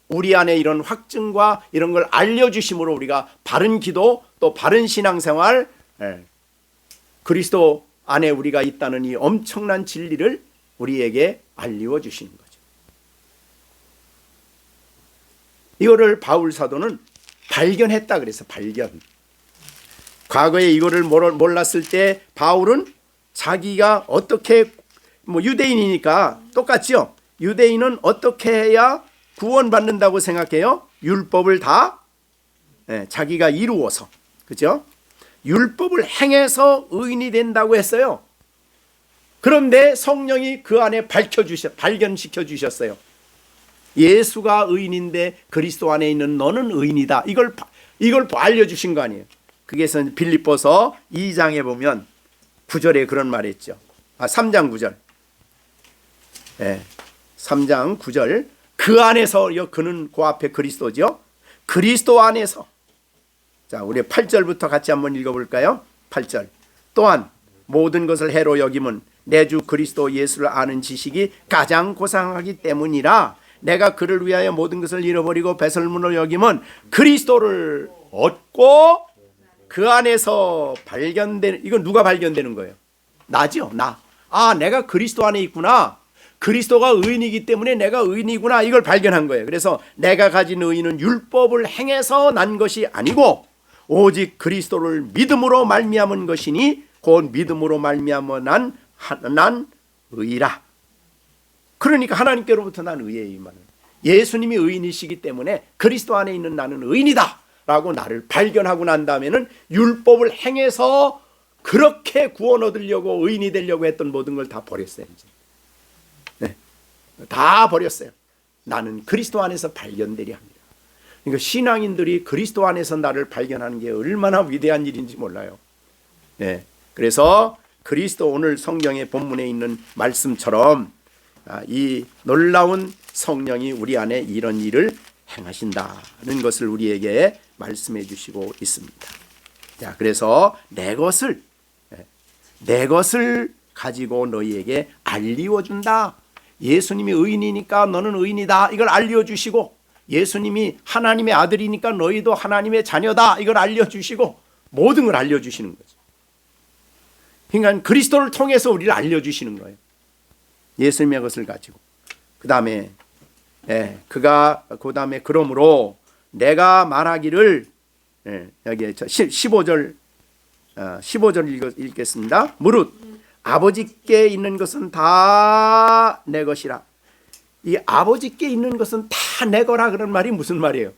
우리 안에 이런 확증과 이런 걸 알려주심으로 우리가 바른 기도 또 바른 신앙생활 그리스도 안에 우리가 있다는 이 엄청난 진리를 우리에게 알리워 주시는 거죠. 이거를 바울 사도는 발견했다 그래서 발견. 과거에 이거를 몰랐을 때 바울은 자기가 어떻게 유대인이니까 똑같죠. 유대인은 어떻게 해야 구원받는다고 생각해요? 율법을 다 자기가 이루어서, 그죠? 율법을 행해서 의인이 된다고 했어요. 그런데 성령이 그 안에 발견시켜 주셨어요. 예수가 의인인데 그리스도 안에 있는 너는 의인이다. 이걸 알려주신 거 아니에요. 그게서 빌립보서 2장에 보면 9절에 그런 말이 있죠. 3장 9절. 3장 9절. 그 안에서 그는 그 앞에 그리스도죠. 그리스도 안에서. 자, 우리 8절부터 같이 한번 읽어볼까요? 8절. 또한 모든 것을 해로 여김은 내 주 그리스도 예수를 아는 지식이 가장 고상하기 때문이라 내가 그를 위하여 모든 것을 잃어버리고 배설물로 여김은 그리스도를 얻고 그 안에서 발견되는, 이건 누가 발견되는 거예요? 나죠, 나. 내가 그리스도 안에 있구나. 그리스도가 의인이기 때문에 내가 의인이구나. 이걸 발견한 거예요. 그래서 내가 가진 의인은 율법을 행해서 난 것이 아니고 오직 그리스도를 믿음으로 말미암은 것이니 곧 믿음으로 말미암아 난 의라. 그러니까 하나님께로부터 난 의예요. 예수님이 의인이시기 때문에 그리스도 안에 있는 나는 의인이다 라고 나를 발견하고 난 다음에는 율법을 행해서 그렇게 구원 얻으려고 의인이 되려고 했던 모든 걸 다 버렸어요. 이제. 다 버렸어요. 나는 그리스도 안에서 발견되려 합니다. 그러니까 신앙인들이 그리스도 안에서 나를 발견하는 게 얼마나 위대한 일인지 몰라요. 그래서 그리스도 오늘 성경의 본문에 있는 말씀처럼 이 놀라운 성령이 우리 안에 이런 일을 행하신다는 것을 우리에게 말씀해 주시고 있습니다. 자, 그래서 내 것을 가지고 너희에게 알리워준다. 예수님이 의인이니까 너는 의인이다. 이걸 알려주시고 예수님이 하나님의 아들이니까 너희도 하나님의 자녀다. 이걸 알려주시고 모든 걸 알려주시는 거죠. 그러니까 그리스도를 통해서 우리를 알려주시는 거예요. 예수님의 것을 가지고. 그 다음에 그가 그 다음에 그러므로 내가 말하기를 여기 15절 읽겠습니다. 무릇 아버지께 있는 것은 다 내 것이라. 이 아버지께 있는 것은 다 내 거라 그런 말이 무슨 말이에요?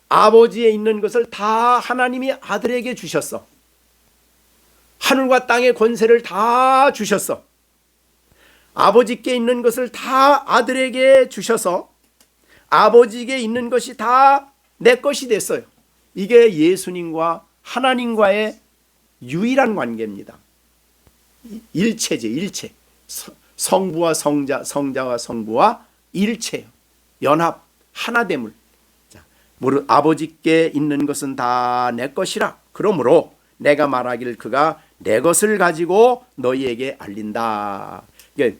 아버지에 있는 것을 다 하나님이 아들에게 주셨어. 하늘과 땅의 권세를 다 주셨어. 아버지께 있는 것을 다 아들에게 주셔서 아버지에게 있는 것이 다 내 것이 됐어요. 이게 예수님과 하나님과의 유일한 관계입니다. 일체제, 일체. 성부와 성자와 성부와 일체요. 연합, 하나됨을. 무릇 아버지께 있는 것은 다 내 것이라. 그러므로 내가 말하기를 그가 내 것을 가지고 너희에게 알린다. 그러니까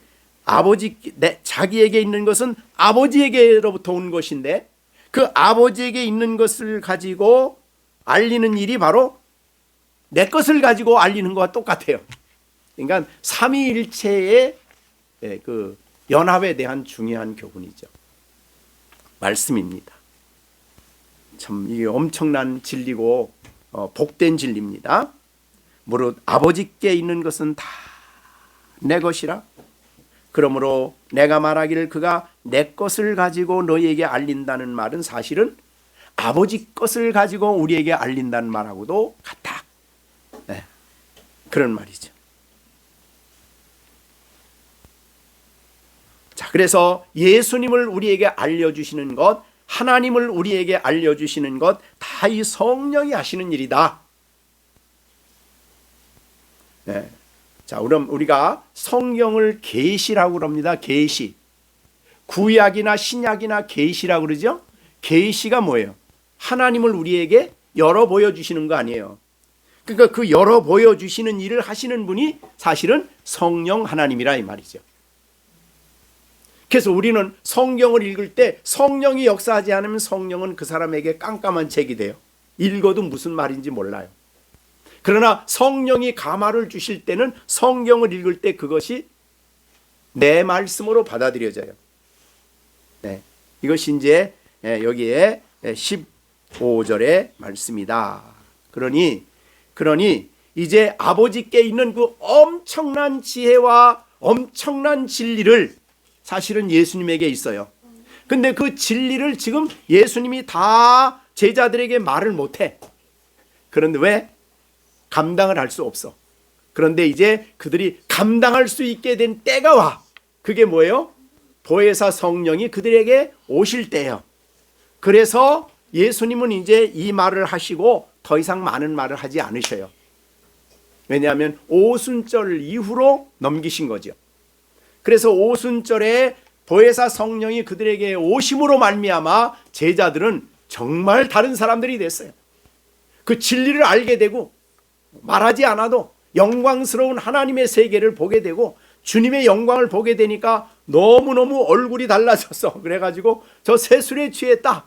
자기에게 있는 것은 아버지에게로부터 온 것인데 그 아버지에게 있는 것을 가지고 알리는 일이 바로 내 것을 가지고 알리는 것과 똑같아요. 그러니까 삼위일체의 그 연합에 대한 중요한 교훈이죠. 말씀입니다. 참 이게 엄청난 진리고 복된 진리입니다. 무릇 아버지께 있는 것은 다 내 것이라. 그러므로 내가 말하기를 그가 내 것을 가지고 너희에게 알린다는 말은 사실은 아버지 것을 가지고 우리에게 알린다는 말하고도 같다. 그런 말이죠. 자, 그래서 예수님을 우리에게 알려주시는 것, 하나님을 우리에게 알려주시는 것, 다 이 성령이 하시는 일이다. 자, 그럼 우리가 성경을 계시라고 그럽니다. 계시. 구약이나 신약이나 계시라고 그러죠. 계시가 뭐예요? 하나님을 우리에게 열어 보여주시는 거 아니에요. 그러니까 그 열어 보여주시는 일을 하시는 분이 사실은 성령 하나님이라 이 말이죠. 그래서 우리는 성경을 읽을 때 성령이 역사하지 않으면 성령은 그 사람에게 깜깜한 책이 돼요. 읽어도 무슨 말인지 몰라요. 그러나 성령이 감화를 주실 때는 성경을 읽을 때 그것이 내 말씀으로 받아들여져요. 이것이 이제 여기에 15절의 말씀이다. 그러니 이제 아버지께 있는 그 엄청난 지혜와 엄청난 진리를 사실은 예수님에게 있어요. 근데 그 진리를 지금 예수님이 다 제자들에게 말을 못해. 그런데 왜? 감당을 할 수 없어. 그런데 이제 그들이 감당할 수 있게 된 때가 와. 그게 뭐예요? 보혜사 성령이 그들에게 오실 때예요. 그래서 예수님은 이제 이 말을 하시고 더 이상 많은 말을 하지 않으셔요. 왜냐하면 오순절 이후로 넘기신 거죠. 그래서 오순절에 보혜사 성령이 그들에게 오심으로 말미암아 제자들은 정말 다른 사람들이 됐어요. 그 진리를 알게 되고 말하지 않아도 영광스러운 하나님의 세계를 보게 되고 주님의 영광을 보게 되니까 너무너무 얼굴이 달라졌어. 그래가지고 저 세술에 취했다.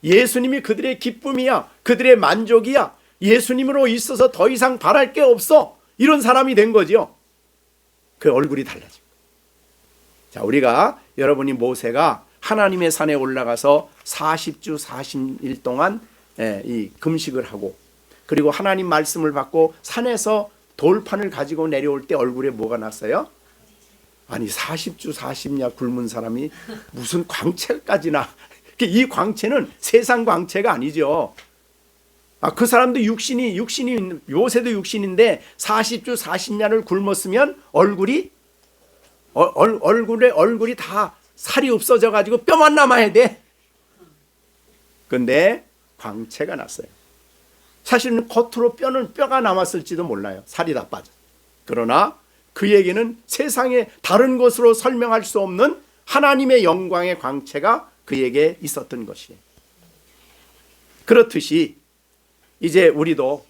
예수님이 그들의 기쁨이야. 그들의 만족이야. 예수님으로 있어서 더 이상 바랄 게 없어. 이런 사람이 된 거죠. 그 얼굴이 달라지고. 자, 우리가 여러분이 모세가 하나님의 산에 올라가서 40주 40일 동안 이 금식을 하고 그리고 하나님 말씀을 받고 산에서 돌판을 가지고 내려올 때 얼굴에 뭐가 났어요? 아니 40주 40야 굶은 사람이 무슨 광채까지나. 이 광채는 세상 광채가 아니죠. 그 사람도 육신이 요새도 육신인데 40주 40야를 굶었으면 얼굴이 다 살이 없어져 가지고 뼈만 남아야 돼. 근데 광채가 났어요. 사실은 겉으로 뼈가 남았을지도 몰라요. 살이 다 빠져. 그러나 그에게는 세상에 다른 것으로 설명할 수 없는 하나님의 영광의 광채가 그에게 있었던 것이에요. 그렇듯이 이제 우리도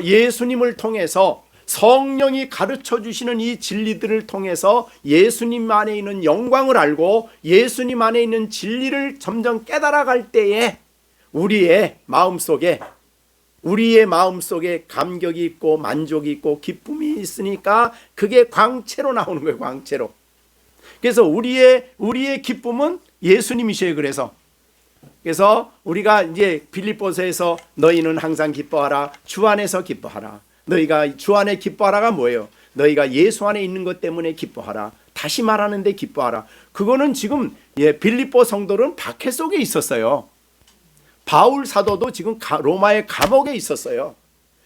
예수님을 통해서 성령이 가르쳐 주시는 이 진리들을 통해서 예수님 안에 있는 영광을 알고 예수님 안에 있는 진리를 점점 깨달아갈 때에 우리의 마음속에 감격이 있고 만족이 있고 기쁨이 있으니까 그게 광채로 나오는 거예요. 광채로. 그래서 우리의 기쁨은 예수님이셔요. 그래서 우리가 이제 빌립보서에서 너희는 항상 기뻐하라, 주 안에서 기뻐하라. 너희가 주 안에 기뻐하라가 뭐예요? 너희가 예수 안에 있는 것 때문에 기뻐하라. 다시 말하는데 기뻐하라. 그거는 지금 빌립보 성도는 박해 속에 있었어요. 바울 사도도 지금 로마의 감옥에 있었어요.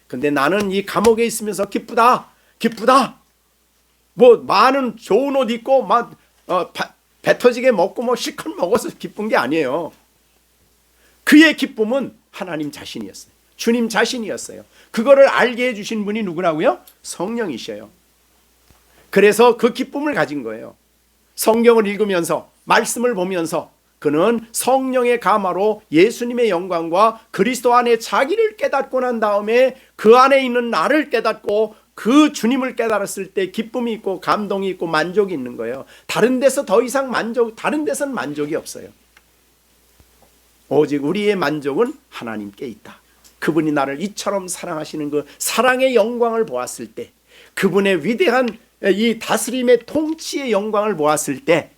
근데 나는 이 감옥에 있으면서 기쁘다. 뭐 많은 좋은 옷 입고 막 배 터지게 먹고 뭐 실컷 먹어서 기쁜 게 아니에요. 그의 기쁨은 하나님 자신이었어요. 주님 자신이었어요. 그거를 알게 해주신 분이 누구라고요? 성령이셔요. 그래서 그 기쁨을 가진 거예요. 성경을 읽으면서 말씀을 보면서 그는 성령의 감화로 예수님의 영광과 그리스도 안에 자기를 깨닫고 난 다음에 그 안에 있는 나를 깨닫고 그 주님을 깨달았을 때 기쁨이 있고 감동이 있고 만족이 있는 거예요. 다른 데서 더 이상 다른 데서는 만족이 없어요. 오직 우리의 만족은 하나님께 있다. 그분이 나를 이처럼 사랑하시는 그 사랑의 영광을 보았을 때, 그분의 위대한 이 다스림의 통치의 영광을 보았을 때,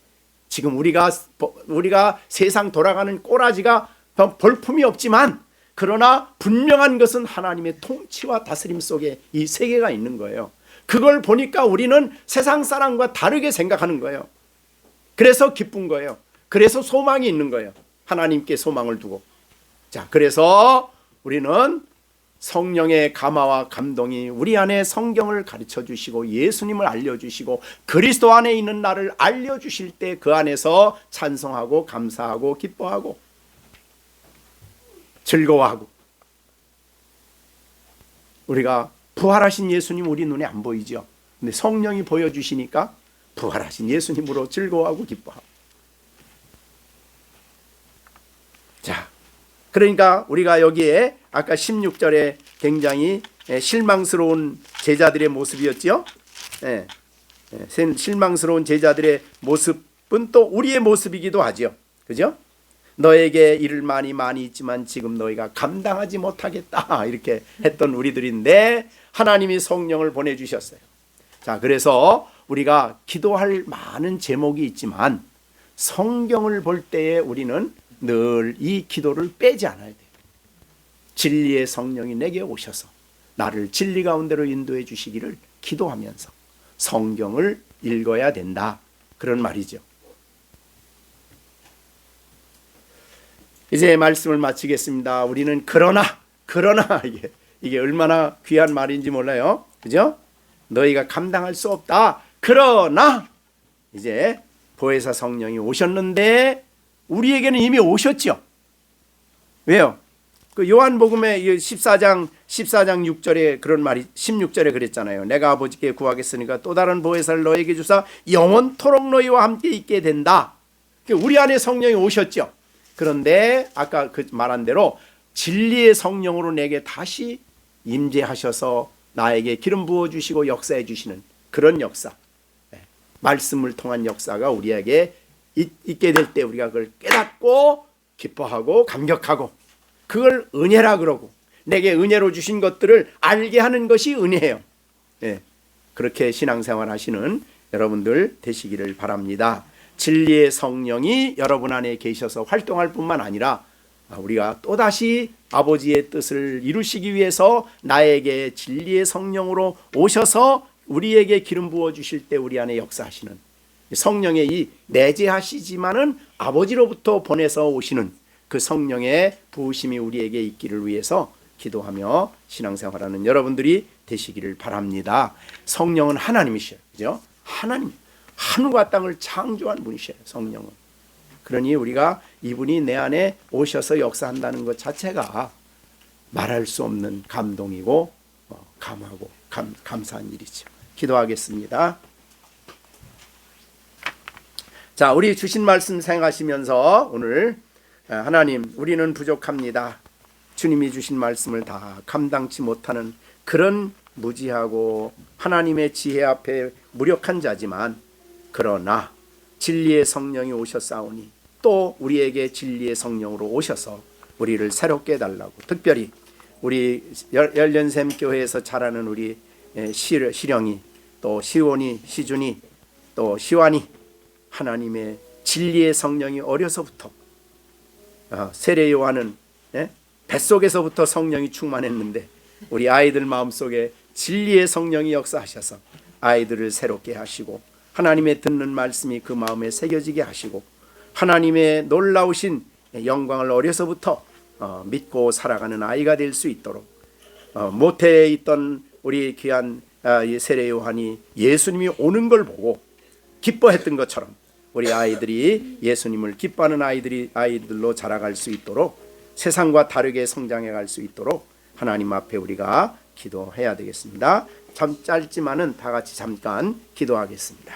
지금 우리가 세상 돌아가는 꼬라지가 볼품이 없지만 그러나 분명한 것은 하나님의 통치와 다스림 속에 이 세계가 있는 거예요. 그걸 보니까 우리는 세상 사람과 다르게 생각하는 거예요. 그래서 기쁜 거예요. 그래서 소망이 있는 거예요. 하나님께 소망을 두고. 자, 그래서 우리는 성령의 감화와 감동이 우리 안에 성경을 가르쳐 주시고 예수님을 알려주시고 그리스도 안에 있는 나를 알려주실 때 그 안에서 찬송하고 감사하고 기뻐하고 즐거워하고. 우리가 부활하신 예수님 우리 눈에 안 보이죠. 근데 성령이 보여주시니까 부활하신 예수님으로 즐거워하고 기뻐하고. 자, 그러니까 우리가 여기에 아까 16절에 굉장히 실망스러운 제자들의 모습이었죠. 실망스러운 제자들의 모습은 또 우리의 모습이기도 하죠. 그죠? 너에게 이를 많이 있지만 지금 너희가 감당하지 못하겠다 이렇게 했던 우리들인데 하나님이 성령을 보내주셨어요. 자, 그래서 우리가 기도할 많은 제목이 있지만 성경을 볼 때에 우리는 늘 이 기도를 빼지 않아야 돼요. 진리의 성령이 내게 오셔서 나를 진리 가운데로 인도해 주시기를 기도하면서 성경을 읽어야 된다, 그런 말이죠. 이제 말씀을 마치겠습니다. 우리는 그러나 이게 얼마나 귀한 말인지 몰라요. 그죠? 너희가 감당할 수 없다. 그러나 이제 보혜사 성령이 오셨는데 우리에게는 이미 오셨죠. 왜요? 그 요한복음의 14장 6절에 그런 말이 16절에 그랬잖아요. 내가 아버지께 구하겠으니까 또 다른 보혜사를 너에게 주사 영원토록 너희와 함께 있게 된다. 우리 안에 성령이 오셨죠. 그런데 아까 그 말한 대로 진리의 성령으로 내게 다시 임재하셔서 나에게 기름 부어주시고 역사해 주시는 그런 역사, 말씀을 통한 역사가 우리에게 있게 될 때 우리가 그걸 깨닫고 기뻐하고 감격하고 그걸 은혜라 그러고 내게 은혜로 주신 것들을 알게 하는 것이 은혜예요. 그렇게 신앙생활 하시는 여러분들 되시기를 바랍니다. 진리의 성령이 여러분 안에 계셔서 활동할 뿐만 아니라 우리가 또다시 아버지의 뜻을 이루시기 위해서 나에게 진리의 성령으로 오셔서 우리에게 기름 부어 주실 때 우리 안에 역사하시는 성령의 이 내재하시지만은 아버지로부터 보내서 오시는 그 성령의 부으심이 우리에게 있기를 위해서 기도하며 신앙생활하는 여러분들이 되시기를 바랍니다. 성령은 하나님이셔요. 그죠? 하나님, 하늘과 땅을 창조한 분이셔요. 성령은. 그러니 우리가 이분이 내 안에 오셔서 역사한다는 것 자체가 말할 수 없는 감동이고 감하고 감사한 일이죠. 기도하겠습니다. 자, 우리 주신 말씀 생각하시면서 오늘 하나님, 우리는 부족합니다. 주님이 주신 말씀을 다 감당치 못하는 그런 무지하고 하나님의 지혜 앞에 무력한 자지만 그러나 진리의 성령이 오셨사오니 또 우리에게 진리의 성령으로 오셔서 우리를 새롭게 해달라고, 특별히 우리 열연샘 교회에서 자라는 우리 시령이 또 시온이, 시준이, 또 시완이 하나님의 진리의 성령이 어려서부터 세례 요한은 뱃속에서부터 성령이 충만했는데 우리 아이들 마음속에 진리의 성령이 역사하셔서 아이들을 새롭게 하시고 하나님의 듣는 말씀이 그 마음에 새겨지게 하시고 하나님의 놀라우신 영광을 어려서부터 믿고 살아가는 아이가 될 수 있도록 모태에 있던 우리 귀한 세례 요한이 예수님이 오는 걸 보고 기뻐했던 것처럼 우리 아이들이 예수님을 기뻐하는 아이들로 자라갈 수 있도록 세상과 다르게 성장해 갈 수 있도록 하나님 앞에 우리가 기도해야 되겠습니다. 참 짧지만은 다 같이 잠깐 기도하겠습니다.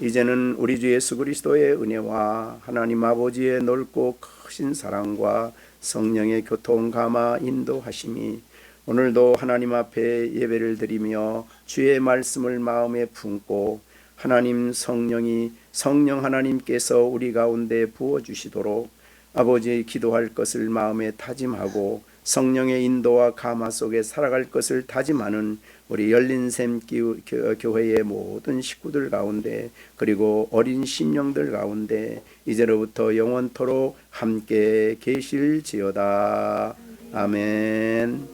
이제는 우리 주 예수 그리스도의 은혜와 하나님 아버지의 넓고 크신 사랑과 성령의 교통 감화 인도하심이 오늘도 하나님 앞에 예배를 드리며 주의 말씀을 마음에 품고 하나님 성령 하나님께서 우리 가운데 부어주시도록 아버지 기도할 것을 마음에 다짐하고 성령의 인도와 감화 속에 살아갈 것을 다짐하는 우리 열린샘 교회의 모든 식구들 가운데 그리고 어린 심령들 가운데 이제로부터 영원토록 함께 계실지어다. 아멘.